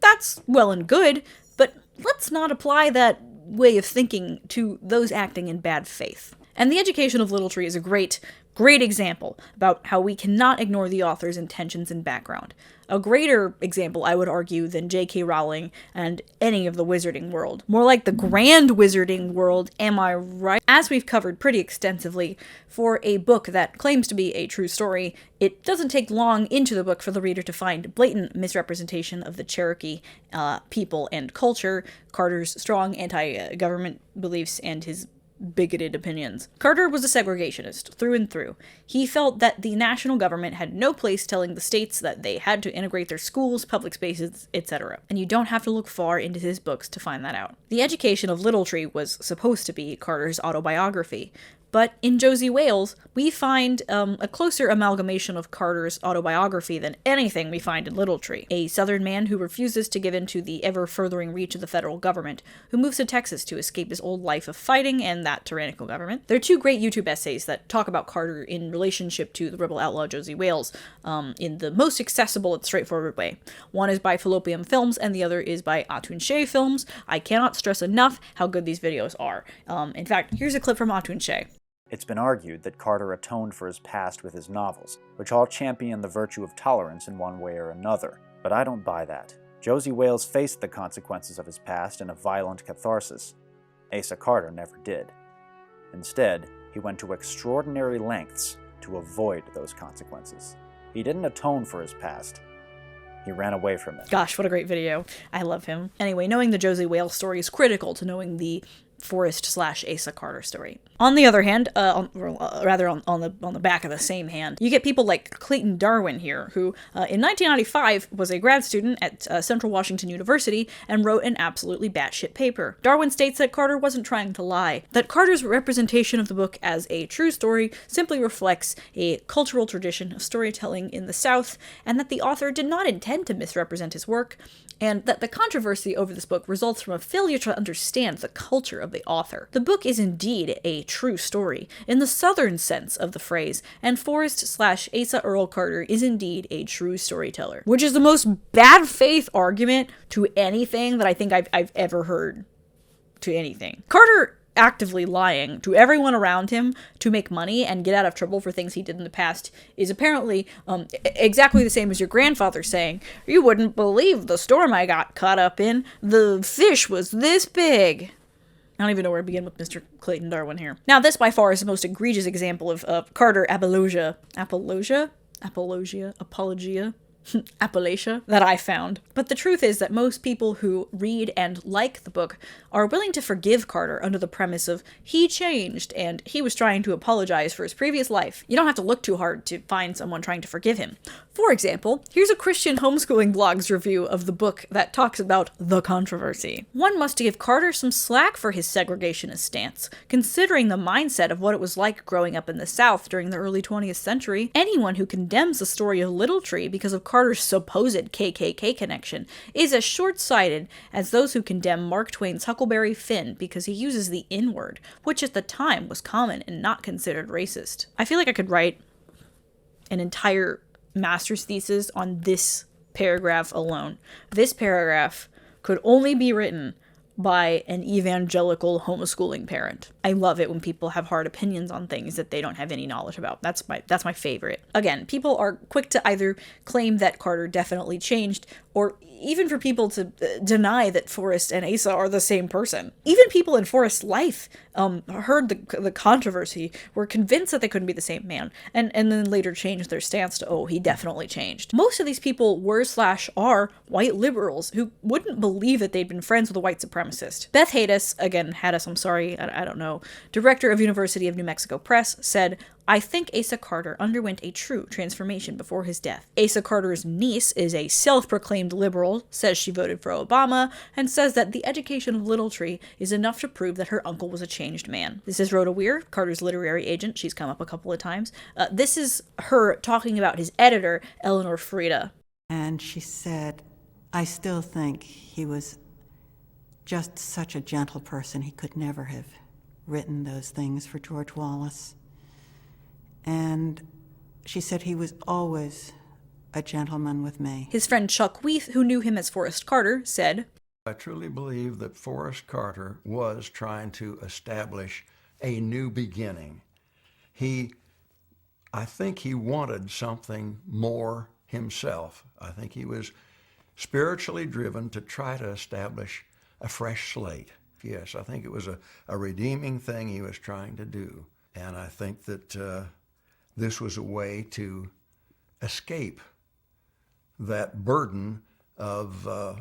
that's well and good, but let's not apply that way of thinking to those acting in bad faith. And The Education of Little Tree is a great Great example about how we cannot ignore the author's intentions and background. A greater example, I would argue, than J.K. Rowling and any of the wizarding world. More like the grand wizarding world, am I right? As we've covered pretty extensively, for a book that claims to be a true story, it doesn't take long into the book for the reader to find blatant misrepresentation of the Cherokee people and culture, Carter's strong anti-government beliefs, and his bigoted opinions. Carter was a segregationist through and through. He felt that the national government had no place telling the states that they had to integrate their schools, public spaces, etc. And you don't have to look far into his books to find that out. The Education of Little Tree was supposed to be Carter's autobiography, but in Josie Wales, we find a closer amalgamation of Carter's autobiography than anything we find in Little Tree. A Southern man who refuses to give in to the ever-furthering reach of the federal government, who moves to Texas to escape his old life of fighting and that tyrannical government. There are two great YouTube essays that talk about Carter in relationship to the rebel outlaw Josie Wales in the most accessible and straightforward way. One is by Fallopian Films, and the other is by Atunche Films. I cannot stress enough how good these videos are. In fact, here's a clip from Atunche. It's been argued that Carter atoned for his past with his novels, which all champion the virtue of tolerance in one way or another. But I don't buy that. Josie Wales faced the consequences of his past in a violent catharsis. Asa Carter never did. Instead, he went to extraordinary lengths to avoid those consequences. He didn't atone for his past. He ran away from it. Gosh, what a great video. I love him. Anyway, knowing the Josie Wales story is critical to knowing the Forrest/Asa Carter story. On the other hand, on the back of the same hand, you get people like Clayton Darwin here, who in 1995 was a grad student at Central Washington University and wrote an absolutely batshit paper. Darwin states that Carter wasn't trying to lie, that Carter's representation of the book as a true story simply reflects a cultural tradition of storytelling in the South, and that the author did not intend to misrepresent his work, and that the controversy over this book results from a failure to understand the culture of the author. The book is indeed a true story, in the Southern sense of the phrase, and Forrest/Asa Earl Carter is indeed a true storyteller, which is the most bad faith argument to anything that I think I've ever heard to anything. Carter actively lying to everyone around him to make money and get out of trouble for things he did in the past is apparently exactly the same as your grandfather saying, "You wouldn't believe the storm I got caught up in. The fish was this big." I don't even know where to begin with Mr. Clayton Darwin here. Now, this by far is the most egregious example of Carter apologia Appalachia that I found. But the truth is that most people who read and like the book are willing to forgive Carter under the premise of he changed and he was trying to apologize for his previous life. You don't have to look too hard to find someone trying to forgive him. For example, here's a Christian homeschooling blog's review of the book that talks about the controversy. One must give Carter some slack for his segregationist stance, considering the mindset of what it was like growing up in the South during the early 20th century. Anyone who condemns the story of Little Tree because of Carter's supposed KKK connection is as short-sighted as those who condemn Mark Twain's Huckleberry Finn because he uses the N-word, which at the time was common and not considered racist. I feel like I could write an entire master's thesis on this paragraph alone. This paragraph could only be written by an evangelical homeschooling parent. I love it when people have hard opinions on things that they don't have any knowledge about. That's my favorite. Again, people are quick to either claim that Carter definitely changed, or even for people to deny that Forrest and Asa are the same person. Even people in Forrest's life heard the controversy, were convinced that they couldn't be the same man, and then later changed their stance to, oh, he definitely changed. Most of these people were/are white liberals who wouldn't believe that they'd been friends with a white supremacist. Beth Hadis, again, I don't know, director of University of New Mexico Press, said, "I think Asa Carter underwent a true transformation before his death. Asa Carter's niece is a self-proclaimed liberal, says she voted for Obama, and says that the education of Little Tree is enough to prove that her uncle was a changed man." This is Rhoda Weir, Carter's literary agent. She's come up a couple of times. This is her talking about his editor, Eleanor Frieda. And she said, "I still think he was just such a gentle person. He could never have written those things for George Wallace." And she said he was always a gentleman with me. His friend Chuck Weath, who knew him as Forrest Carter, said, "I truly believe that Forrest Carter was trying to establish a new beginning. He I think he wanted something more himself. I think he was spiritually driven to try to establish a fresh slate. Yes, I think it was a redeeming thing he was trying to do. And I think that this was a way to escape that burden of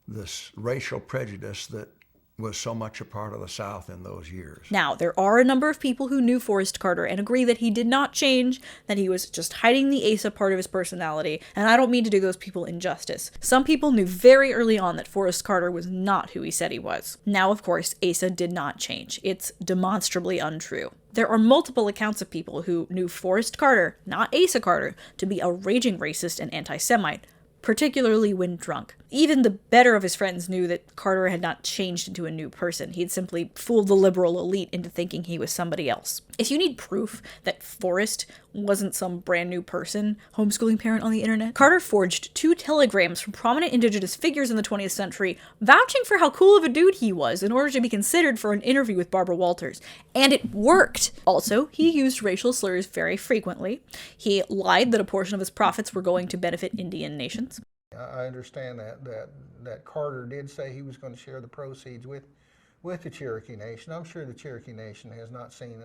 this racial prejudice that was so much a part of the South in those years. Now, there are a number of people who knew Forrest Carter and agree that he did not change, that he was just hiding the Asa part of his personality, and I don't mean to do those people injustice. Some people knew very early on that Forrest Carter was not who he said he was. Now, of course, Asa did not change. It's demonstrably untrue. There are multiple accounts of people who knew Forrest Carter, not Asa Carter, to be a raging racist and anti-Semite, particularly when drunk. Even the better of his friends knew that Carter had not changed into a new person. He'd simply fooled the liberal elite into thinking he was somebody else. If you need proof that Forrest wasn't some brand new person, homeschooling parent on the internet, Carter forged 2 telegrams from prominent indigenous figures in the 20th century vouching for how cool of a dude he was in order to be considered for an interview with Barbara Walters. And it worked! Also, he used racial slurs very frequently. He lied that a portion of his profits were going to benefit Indian nations. I understand that Carter did say he was going to share the proceeds with the Cherokee Nation. I'm sure the Cherokee Nation has not seen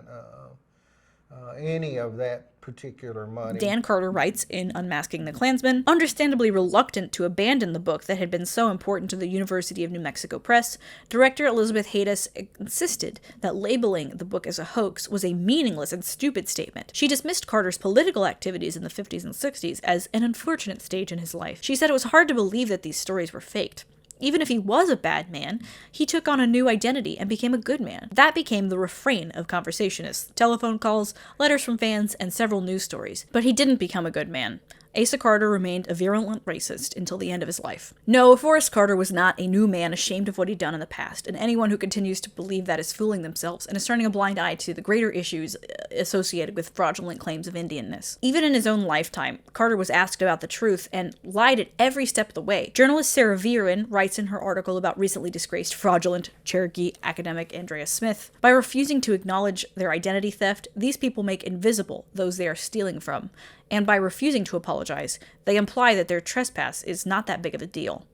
any of that particular money. Dan Carter writes in Unmasking the Klansman, understandably reluctant to abandon the book that had been so important to the University of New Mexico Press, director Elizabeth Haydas insisted that labeling the book as a hoax was a meaningless and stupid statement. She dismissed Carter's political activities in the 50s and 60s as an unfortunate stage in his life. She said it was hard to believe that these stories were faked. Even if he was a bad man, he took on a new identity and became a good man. That became the refrain of conversationists, telephone calls, letters from fans, and several news stories. But he didn't become a good man. Asa Carter remained a virulent racist until the end of his life. No, Forrest Carter was not a new man ashamed of what he'd done in the past, and anyone who continues to believe that is fooling themselves and is turning a blind eye to the greater issues associated with fraudulent claims of Indianness. Even in his own lifetime, Carter was asked about the truth and lied at every step of the way. Journalist Sarah Viren writes in her article about recently disgraced fraudulent Cherokee academic Andrea Smith, by refusing to acknowledge their identity theft, these people make invisible those they are stealing from. And by refusing to apologize, they imply that their trespass is not that big of a deal.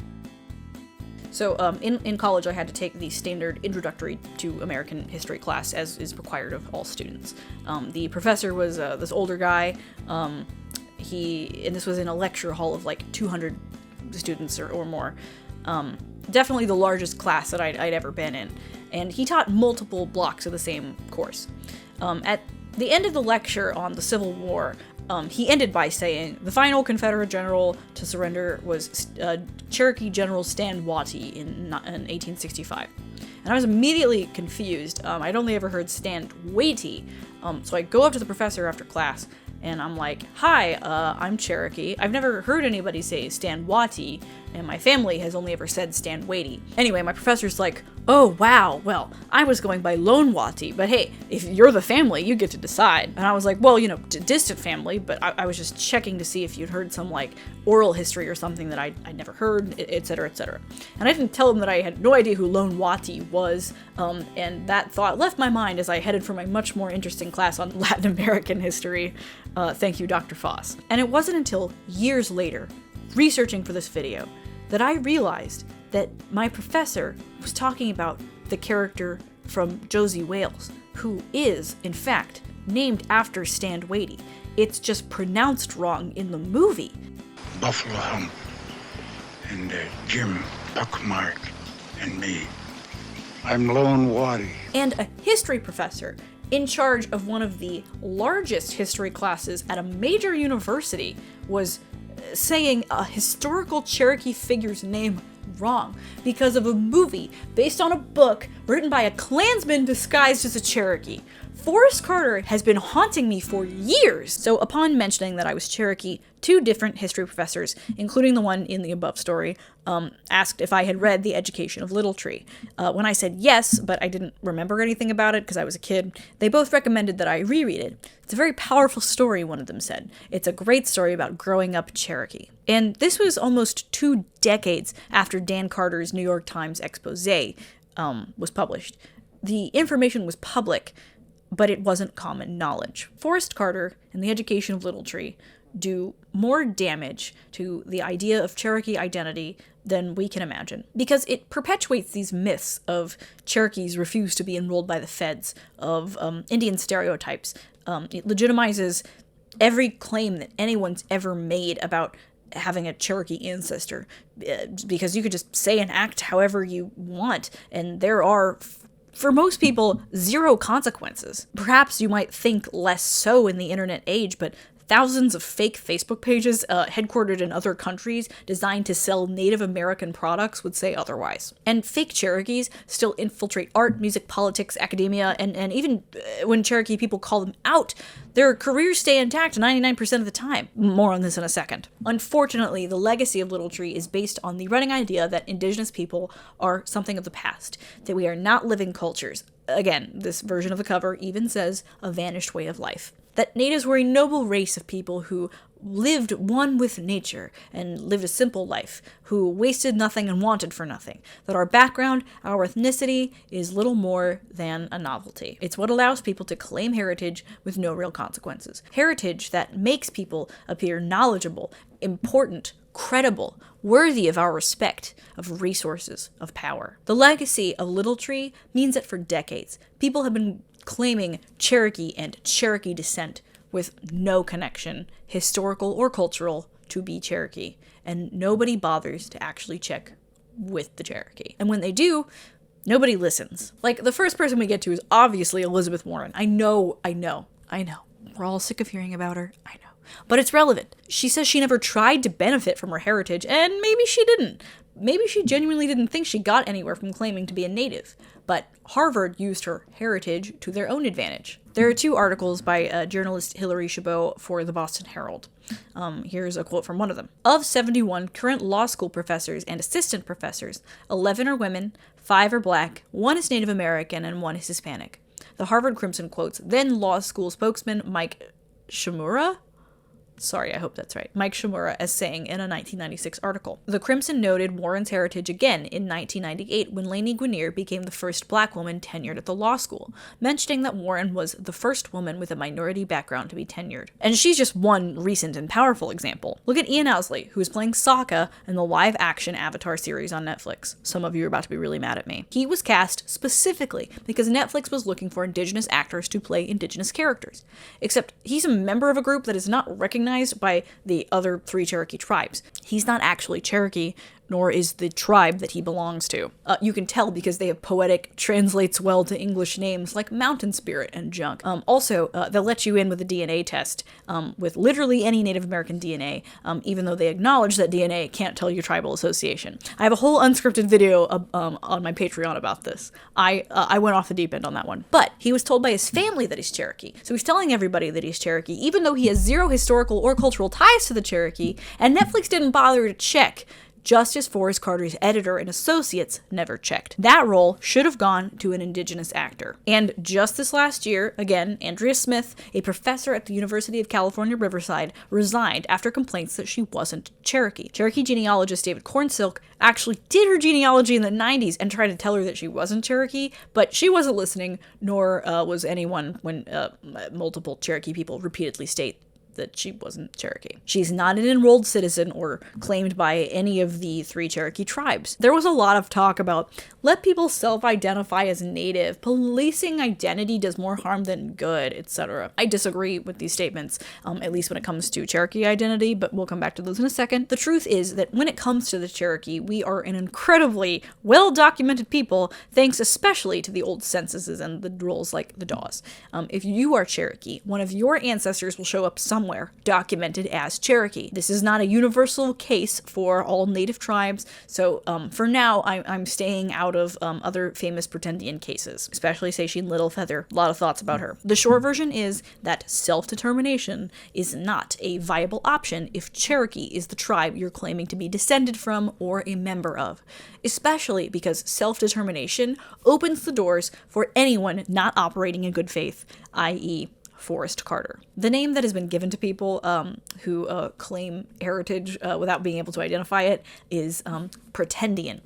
So in college, I had to take the standard introductory to American history class, as is required of all students. The professor was this older guy. And this was in a lecture hall of like 200 students or more. Definitely the largest class that I'd ever been in. And he taught multiple blocks of the same course. At the end of the lecture on the Civil War, he ended by saying, the final Confederate general to surrender was Cherokee General Stan Watty in 1865. And I was immediately confused. I'd only ever heard Stand Waity. So I go up to the professor after class, and I'm like, hi, I'm Cherokee. I've never heard anybody say Stan Watty, and my family has only ever said Stan Waity. Anyway, my professor's like, oh, wow, well, I was going by Lone Watty, but hey, if you're the family, you get to decide. And I was like, well, distant family, but I was just checking to see if you'd heard some, like, oral history or something that I'd never heard, etc., etc. And I didn't tell him that I had no idea who Lone Watty was, and that thought left my mind as I headed for my much more interesting class on Latin American history. Thank you, Dr. Foss. And it wasn't until years later, researching for this video, that I realized that my professor was talking about the character from Josie Wales, who is, in fact, named after Stan Waity. It's just pronounced wrong in the movie. Buffalo Hump and Jim Buckmark and me. I'm Lone Watty. And a history professor in charge of one of the largest history classes at a major university was saying a historical Cherokee figure's name wrong because of a movie based on a book written by a Klansman disguised as a Cherokee. Forrest Carter has been haunting me for years. So upon mentioning that I was Cherokee, 2 different history professors, including the one in the above story, asked if I had read The Education of Little Tree. When I said yes, but I didn't remember anything about it because I was a kid, they both recommended that I reread it. It's a very powerful story, one of them said. It's a great story about growing up Cherokee. And this was almost 2 decades after Dan Carter's New York Times expose was published. The information was public but it wasn't common knowledge. Forrest Carter and the education of Little Tree do more damage to the idea of Cherokee identity than we can imagine, because it perpetuates these myths of Cherokees refuse to be enrolled by the feds, of Indian stereotypes. It legitimizes every claim that anyone's ever made about having a Cherokee ancestor, because you could just say and act however you want, and there are, for most people, zero consequences. Perhaps you might think less so in the internet age, but thousands of fake Facebook pages headquartered in other countries designed to sell Native American products would say otherwise. And fake Cherokees still infiltrate art, music, politics, academia, and even when Cherokee people call them out, their careers stay intact 99% of the time. More on this in a second. Unfortunately, the legacy of Little Tree is based on the running idea that Indigenous people are something of the past, that we are not living cultures. Again, this version of the cover even says a vanished way of life. That natives were a noble race of people who lived one with nature and lived a simple life, who wasted nothing and wanted for nothing. That our background, our ethnicity, is little more than a novelty. It's what allows people to claim heritage with no real consequences. Heritage that makes people appear knowledgeable, important, credible, worthy of our respect, of resources, of power. The legacy of Little Tree means that for decades, people have been claiming Cherokee and Cherokee descent with no connection, historical or cultural, to be Cherokee, and nobody bothers to actually check with the Cherokee. And when they do, nobody listens. Like, the first person we get to is obviously Elizabeth Warren. I know. We're all sick of hearing about her. I know. But it's relevant. She says she never tried to benefit from her heritage, and maybe she didn't. Maybe she genuinely didn't think she got anywhere from claiming to be a native. But Harvard used her heritage to their own advantage. There are 2 articles by journalist Hilary Chabot for the Boston Herald. Here's a quote from one of them. Of 71 current law school professors and assistant professors, 11 are women, 5 are black, 1 is Native American, and 1 is Hispanic. The Harvard Crimson quotes then law school spokesman Mike Shimura? Sorry, I hope that's right. Mike Shimura as saying in a 1996 article. The Crimson noted Warren's heritage again in 1998 when Lainey Guinier became the first black woman tenured at the law school, mentioning that Warren was the first woman with a minority background to be tenured. And she's just one recent and powerful example. Look at Ian Owsley, who is playing Sokka in the live-action Avatar series on Netflix. Some of you are about to be really mad at me. He was cast specifically because Netflix was looking for Indigenous actors to play Indigenous characters. Except he's a member of a group that is not recognized by the other 3 Cherokee tribes. He's not actually Cherokee, nor is the tribe that he belongs to. You can tell because they have poetic, translates well to English names like Mountain Spirit and Junk. Also, they'll let you in with a DNA test with literally any Native American DNA, even though they acknowledge that DNA can't tell you tribal association. I have a whole unscripted video on my Patreon about this. I went off the deep end on that one. But he was told by his family that he's Cherokee, so he's telling everybody that he's Cherokee, even though he has zero historical or cultural ties to the Cherokee, and Netflix didn't bother to check, just as Forrest Carter's editor and associates never checked. That role should have gone to an Indigenous actor. And just this last year, again, Andrea Smith, a professor at the University of California, Riverside, resigned after complaints that she wasn't Cherokee. Cherokee genealogist David Cornsilk actually did her genealogy in the 90s and tried to tell her that she wasn't Cherokee, but she wasn't listening, nor was anyone when multiple Cherokee people repeatedly state that she wasn't Cherokee. She's not an enrolled citizen or claimed by any of the 3 Cherokee tribes. There was a lot of talk about let people self-identify as Native, policing identity does more harm than good, etc. I disagree with these statements, at least when it comes to Cherokee identity, but we'll come back to those in a second. The truth is that when it comes to the Cherokee, we are an incredibly well-documented people, thanks especially to the old censuses and the rules like the Dawes. If you are Cherokee, one of your ancestors will show up somewhere documented as Cherokee. This is not a universal case for all Native tribes, so for now I'm staying out of other famous pretendian cases, especially Sachin Littlefeather. A lot of thoughts about her. The short version is that self-determination is not a viable option if Cherokee is the tribe you're claiming to be descended from or a member of, especially because self-determination opens the doors for anyone not operating in good faith, i.e., Forrest Carter. The name that has been given to people who claim heritage without being able to identify it is pretendian.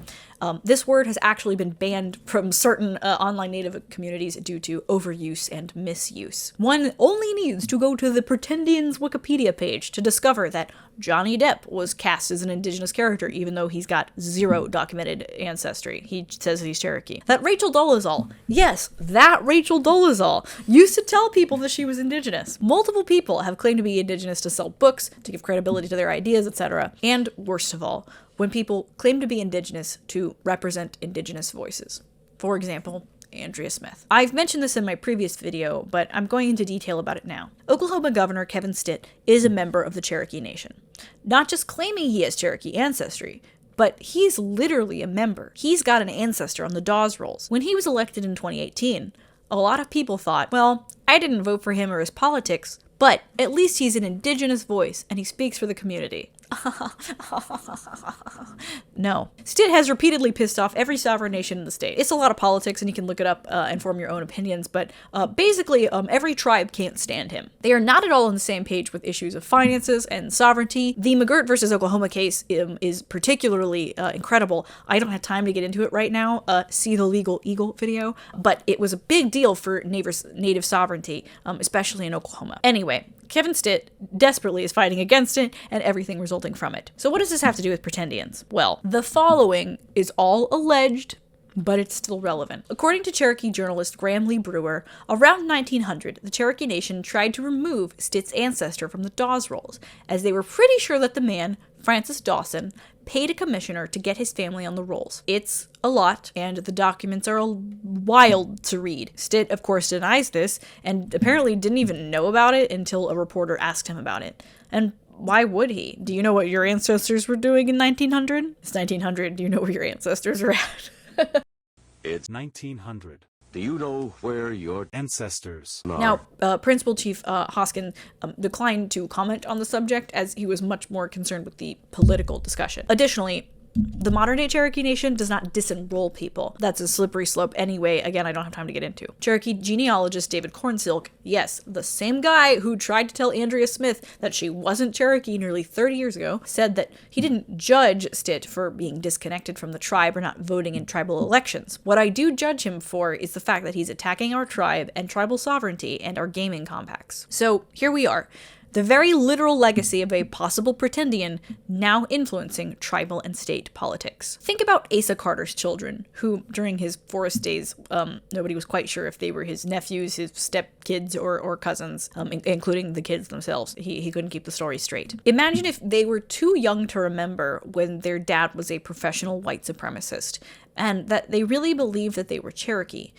This word has actually been banned from certain online Native communities due to overuse and misuse. One only needs to go to the Pretendians Wikipedia page to discover that Johnny Depp was cast as an indigenous character, even though he's got zero documented ancestry. He says he's Cherokee. That Rachel Dolezal, yes, that Rachel Dolezal, used to tell people that she was indigenous. Multiple people have claimed to be indigenous to sell books, to give credibility to their ideas, etc. And worst of all, when people claim to be indigenous to represent indigenous voices. For example, Andrea Smith. I've mentioned this in my previous video, but I'm going into detail about it now. Oklahoma Governor Kevin Stitt is a member of the Cherokee Nation. Not just claiming he has Cherokee ancestry, but he's literally a member. He's got an ancestor on the Dawes rolls. When he was elected in 2018, a lot of people thought, well, I didn't vote for him or his politics, but at least he's an indigenous voice and he speaks for the community. No. Stitt has repeatedly pissed off every sovereign nation in the state. It's a lot of politics, and you can look it up and form your own opinions, but basically, every tribe can't stand him. They are not at all on the same page with issues of finances and sovereignty. The McGirt versus Oklahoma case is particularly incredible. I don't have time to get into it right now. See the Legal Eagle video, but it was a big deal for native sovereignty, especially in Oklahoma. Anyway, Kevin Stitt desperately is fighting against it and everything resulting from it. So what does this have to do with pretendians? Well, the following is all alleged, but it's still relevant. According to Cherokee journalist Graham Lee Brewer, around 1900, the Cherokee Nation tried to remove Stitt's ancestor from the Dawes rolls, as they were pretty sure that the man, Francis Dawson, paid a commissioner to get his family on the rolls. It's a lot, and the documents are wild to read. Stitt, of course, denies this, and apparently didn't even know about it until a reporter asked him about it. And why would he? Do you know what your ancestors were doing in 1900? It's 1900. Do you know where your ancestors were at? It's 1900. Do you know where your ancestors are? Now, Principal Chief Hoskin declined to comment on the subject as he was much more concerned with the political discussion. Additionally, the modern-day Cherokee Nation does not disenroll people. That's a slippery slope anyway. Again, I don't have time to get into. Cherokee genealogist David Cornsilk, yes, the same guy who tried to tell Andrea Smith that she wasn't Cherokee nearly 30 years ago, said that he didn't judge Stitt for being disconnected from the tribe or not voting in tribal elections. What I do judge him for is the fact that he's attacking our tribe and tribal sovereignty and our gaming compacts. So here we are. The very literal legacy of a possible pretendian now influencing tribal and state politics. Think about Asa Carter's children, who, during his Forrest days, nobody was quite sure if they were his nephews, his stepkids, or cousins, including the kids themselves. He couldn't keep the story straight. Imagine if they were too young to remember when their dad was a professional white supremacist, and that they really believed that they were Cherokee.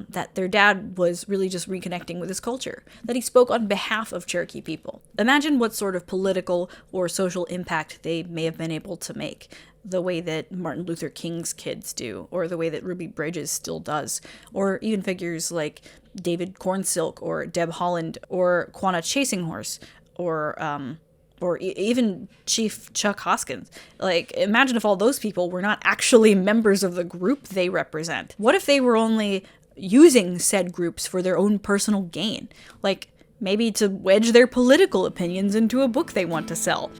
That their dad was really just reconnecting with his culture, that he spoke on behalf of Cherokee people. Imagine what sort of political or social impact they may have been able to make, the way that Martin Luther King's kids do, or the way that Ruby Bridges still does, or even figures like David Cornsilk, or Deb Holland, or Quanah Chasinghorse, or even Chief Chuck Hoskins. Like, imagine if all those people were not actually members of the group they represent. What if they were only using said groups for their own personal gain, like maybe to wedge their political opinions into a book they want to sell?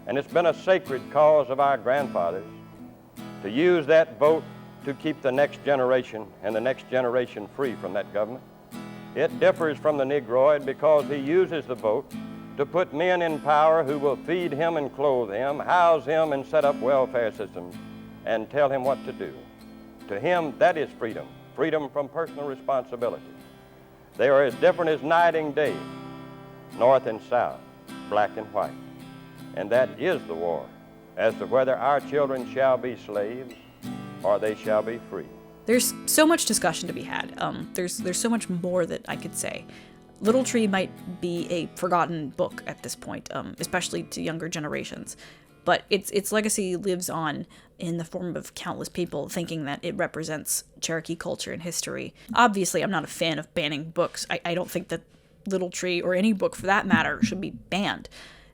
And it's been a sacred cause of our grandfathers to use that vote to keep the next generation and the next generation free from that government. It differs from the Negroid because he uses the vote to put men in power who will feed him and clothe him, house him and set up welfare systems, and tell him what to do. To him, that is freedom, freedom from personal responsibility. They are as different as night and day, north and south, black and white. And that is the war, as to whether our children shall be slaves or they shall be free. There's so much discussion to be had. There's so much more that I could say. Little Tree might be a forgotten book at this point, especially to younger generations. But its legacy lives on in the form of countless people thinking that it represents Cherokee culture and history. Obviously, I'm not a fan of banning books. I don't think that Little Tree, or any book for that matter, should be banned.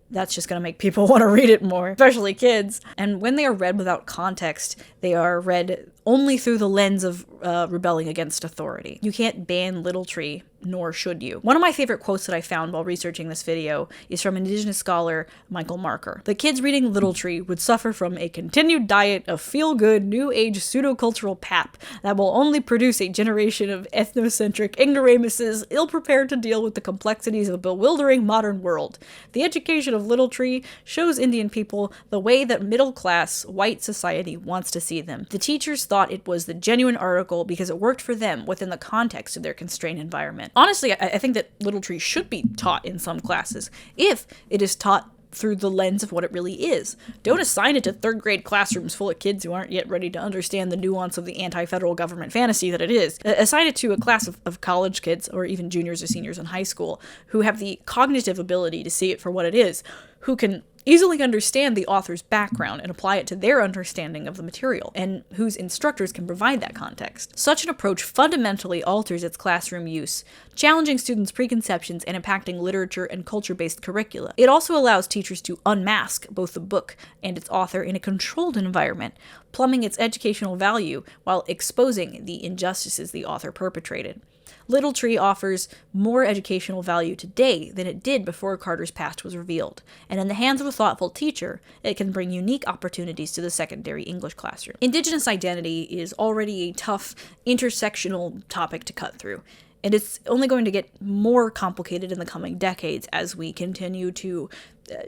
That's just going to make people want to read it more, especially kids. And when they are read without context, they are read only through the lens of rebelling against authority. You can't ban Little Tree, nor should you. One of my favorite quotes that I found while researching this video is from Indigenous scholar Michael Marker. The kids reading Little Tree would suffer from a continued diet of feel-good, new-age pseudo-cultural pap that will only produce a generation of ethnocentric ignoramuses ill-prepared to deal with the complexities of a bewildering modern world. The education of Little Tree shows Indian people the way that middle-class, white society wants to see them. The teachers thought it was the genuine article because it worked for them within the context of their constrained environment. Honestly, I think that Little Tree should be taught in some classes, if it is taught through the lens of what it really is. Don't assign it to third grade classrooms full of kids who aren't yet ready to understand the nuance of the anti-federal government fantasy that it is. Assign it to a class of college kids, or even juniors or seniors in high school, who have the cognitive ability to see it for what it is, who can easily understand the author's background and apply it to their understanding of the material, and whose instructors can provide that context. Such an approach fundamentally alters its classroom use, challenging students' preconceptions and impacting literature and culture-based curricula. It also allows teachers to unmask both the book and its author in a controlled environment, plumbing its educational value while exposing the injustices the author perpetrated. Little Tree offers more educational value today than it did before Carter's past was revealed, and in the hands of a thoughtful teacher, it can bring unique opportunities to the secondary English classroom. Indigenous identity is already a tough, intersectional topic to cut through, and it's only going to get more complicated in the coming decades as we continue to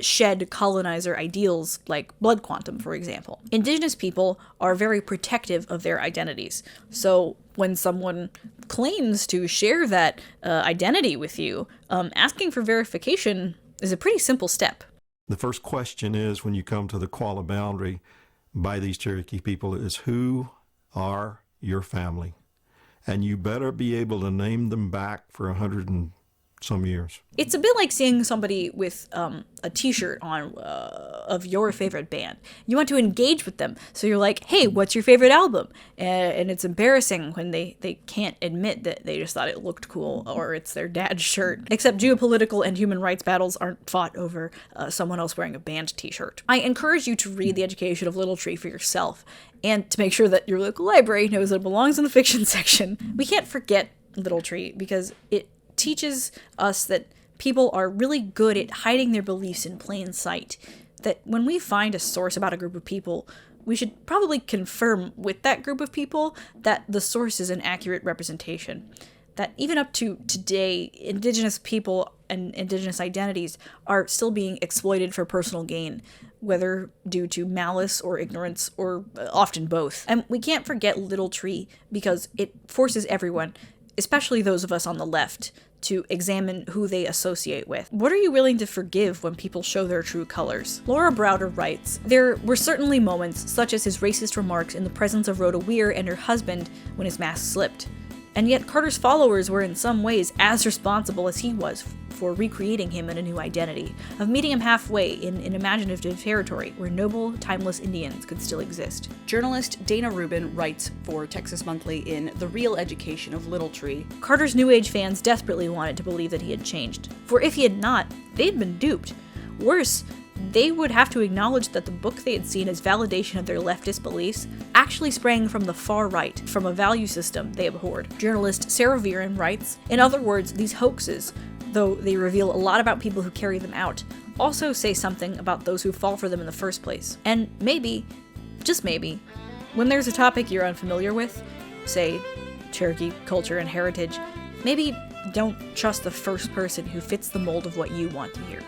shed colonizer ideals like blood quantum, for example. Indigenous people are very protective of their identities, so when someone claims to share that identity with you, asking for verification is a pretty simple step. The first question is, when you come to the Qualla boundary by these Cherokee people, is who are your family? And you better be able to name them back for 100 and some years. It's a bit like seeing somebody with a t-shirt on of your favorite band. You want to engage with them, so you're like, hey, what's your favorite album? And it's embarrassing when they can't admit that they just thought it looked cool, or it's their dad's shirt. Except geopolitical and human rights battles aren't fought over someone else wearing a band t-shirt. I encourage you to read The Education of Little Tree for yourself, and to make sure that your local library knows that it belongs in the fiction section. We can't forget Little Tree because it teaches us that people are really good at hiding their beliefs in plain sight. That when we find a source about a group of people, we should probably confirm with that group of people that the source is an accurate representation. That even up to today, Indigenous people and Indigenous identities are still being exploited for personal gain, whether due to malice or ignorance, or often both. And we can't forget Little Tree because it forces everyone, especially those of us on the left, to examine who they associate with. What are you willing to forgive when people show their true colors? Laura Browder writes, there were certainly moments, such as his racist remarks in the presence of Rhoda Weir and her husband when his mask slipped. And yet Carter's followers were in some ways as responsible as he was for recreating him in a new identity, of meeting him halfway in an imaginative territory where noble, timeless Indians could still exist. Journalist Dana Rubin writes for Texas Monthly in The Real Education of Little Tree, Carter's New Age fans desperately wanted to believe that he had changed, for if he had not, they'd been duped. Worse, they would have to acknowledge that the book they had seen as validation of their leftist beliefs actually sprang from the far right, from a value system they abhorred. Journalist Sarah Viren writes, in other words, these hoaxes, though they reveal a lot about people who carry them out, also say something about those who fall for them in the first place. And maybe, just maybe, when there's a topic you're unfamiliar with, say Cherokee culture and heritage, maybe don't trust the first person who fits the mold of what you want to hear.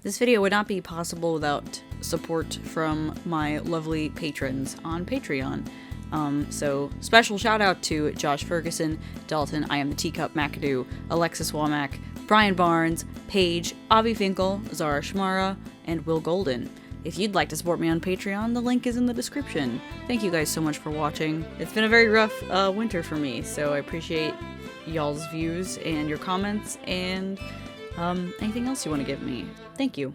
This video would not be possible without support from my lovely patrons on Patreon. So special shout out to Josh Ferguson, Dalton, I Am the Teacup McAdoo, Alexis Womack, Brian Barnes, Paige, Avi Finkel, Zara Shmara, and Will Golden. If you'd like to support me on Patreon, the link is in the description. Thank you guys so much for watching. It's been a very rough winter for me, so I appreciate y'all's views and your comments and anything else you want to give me. Thank you.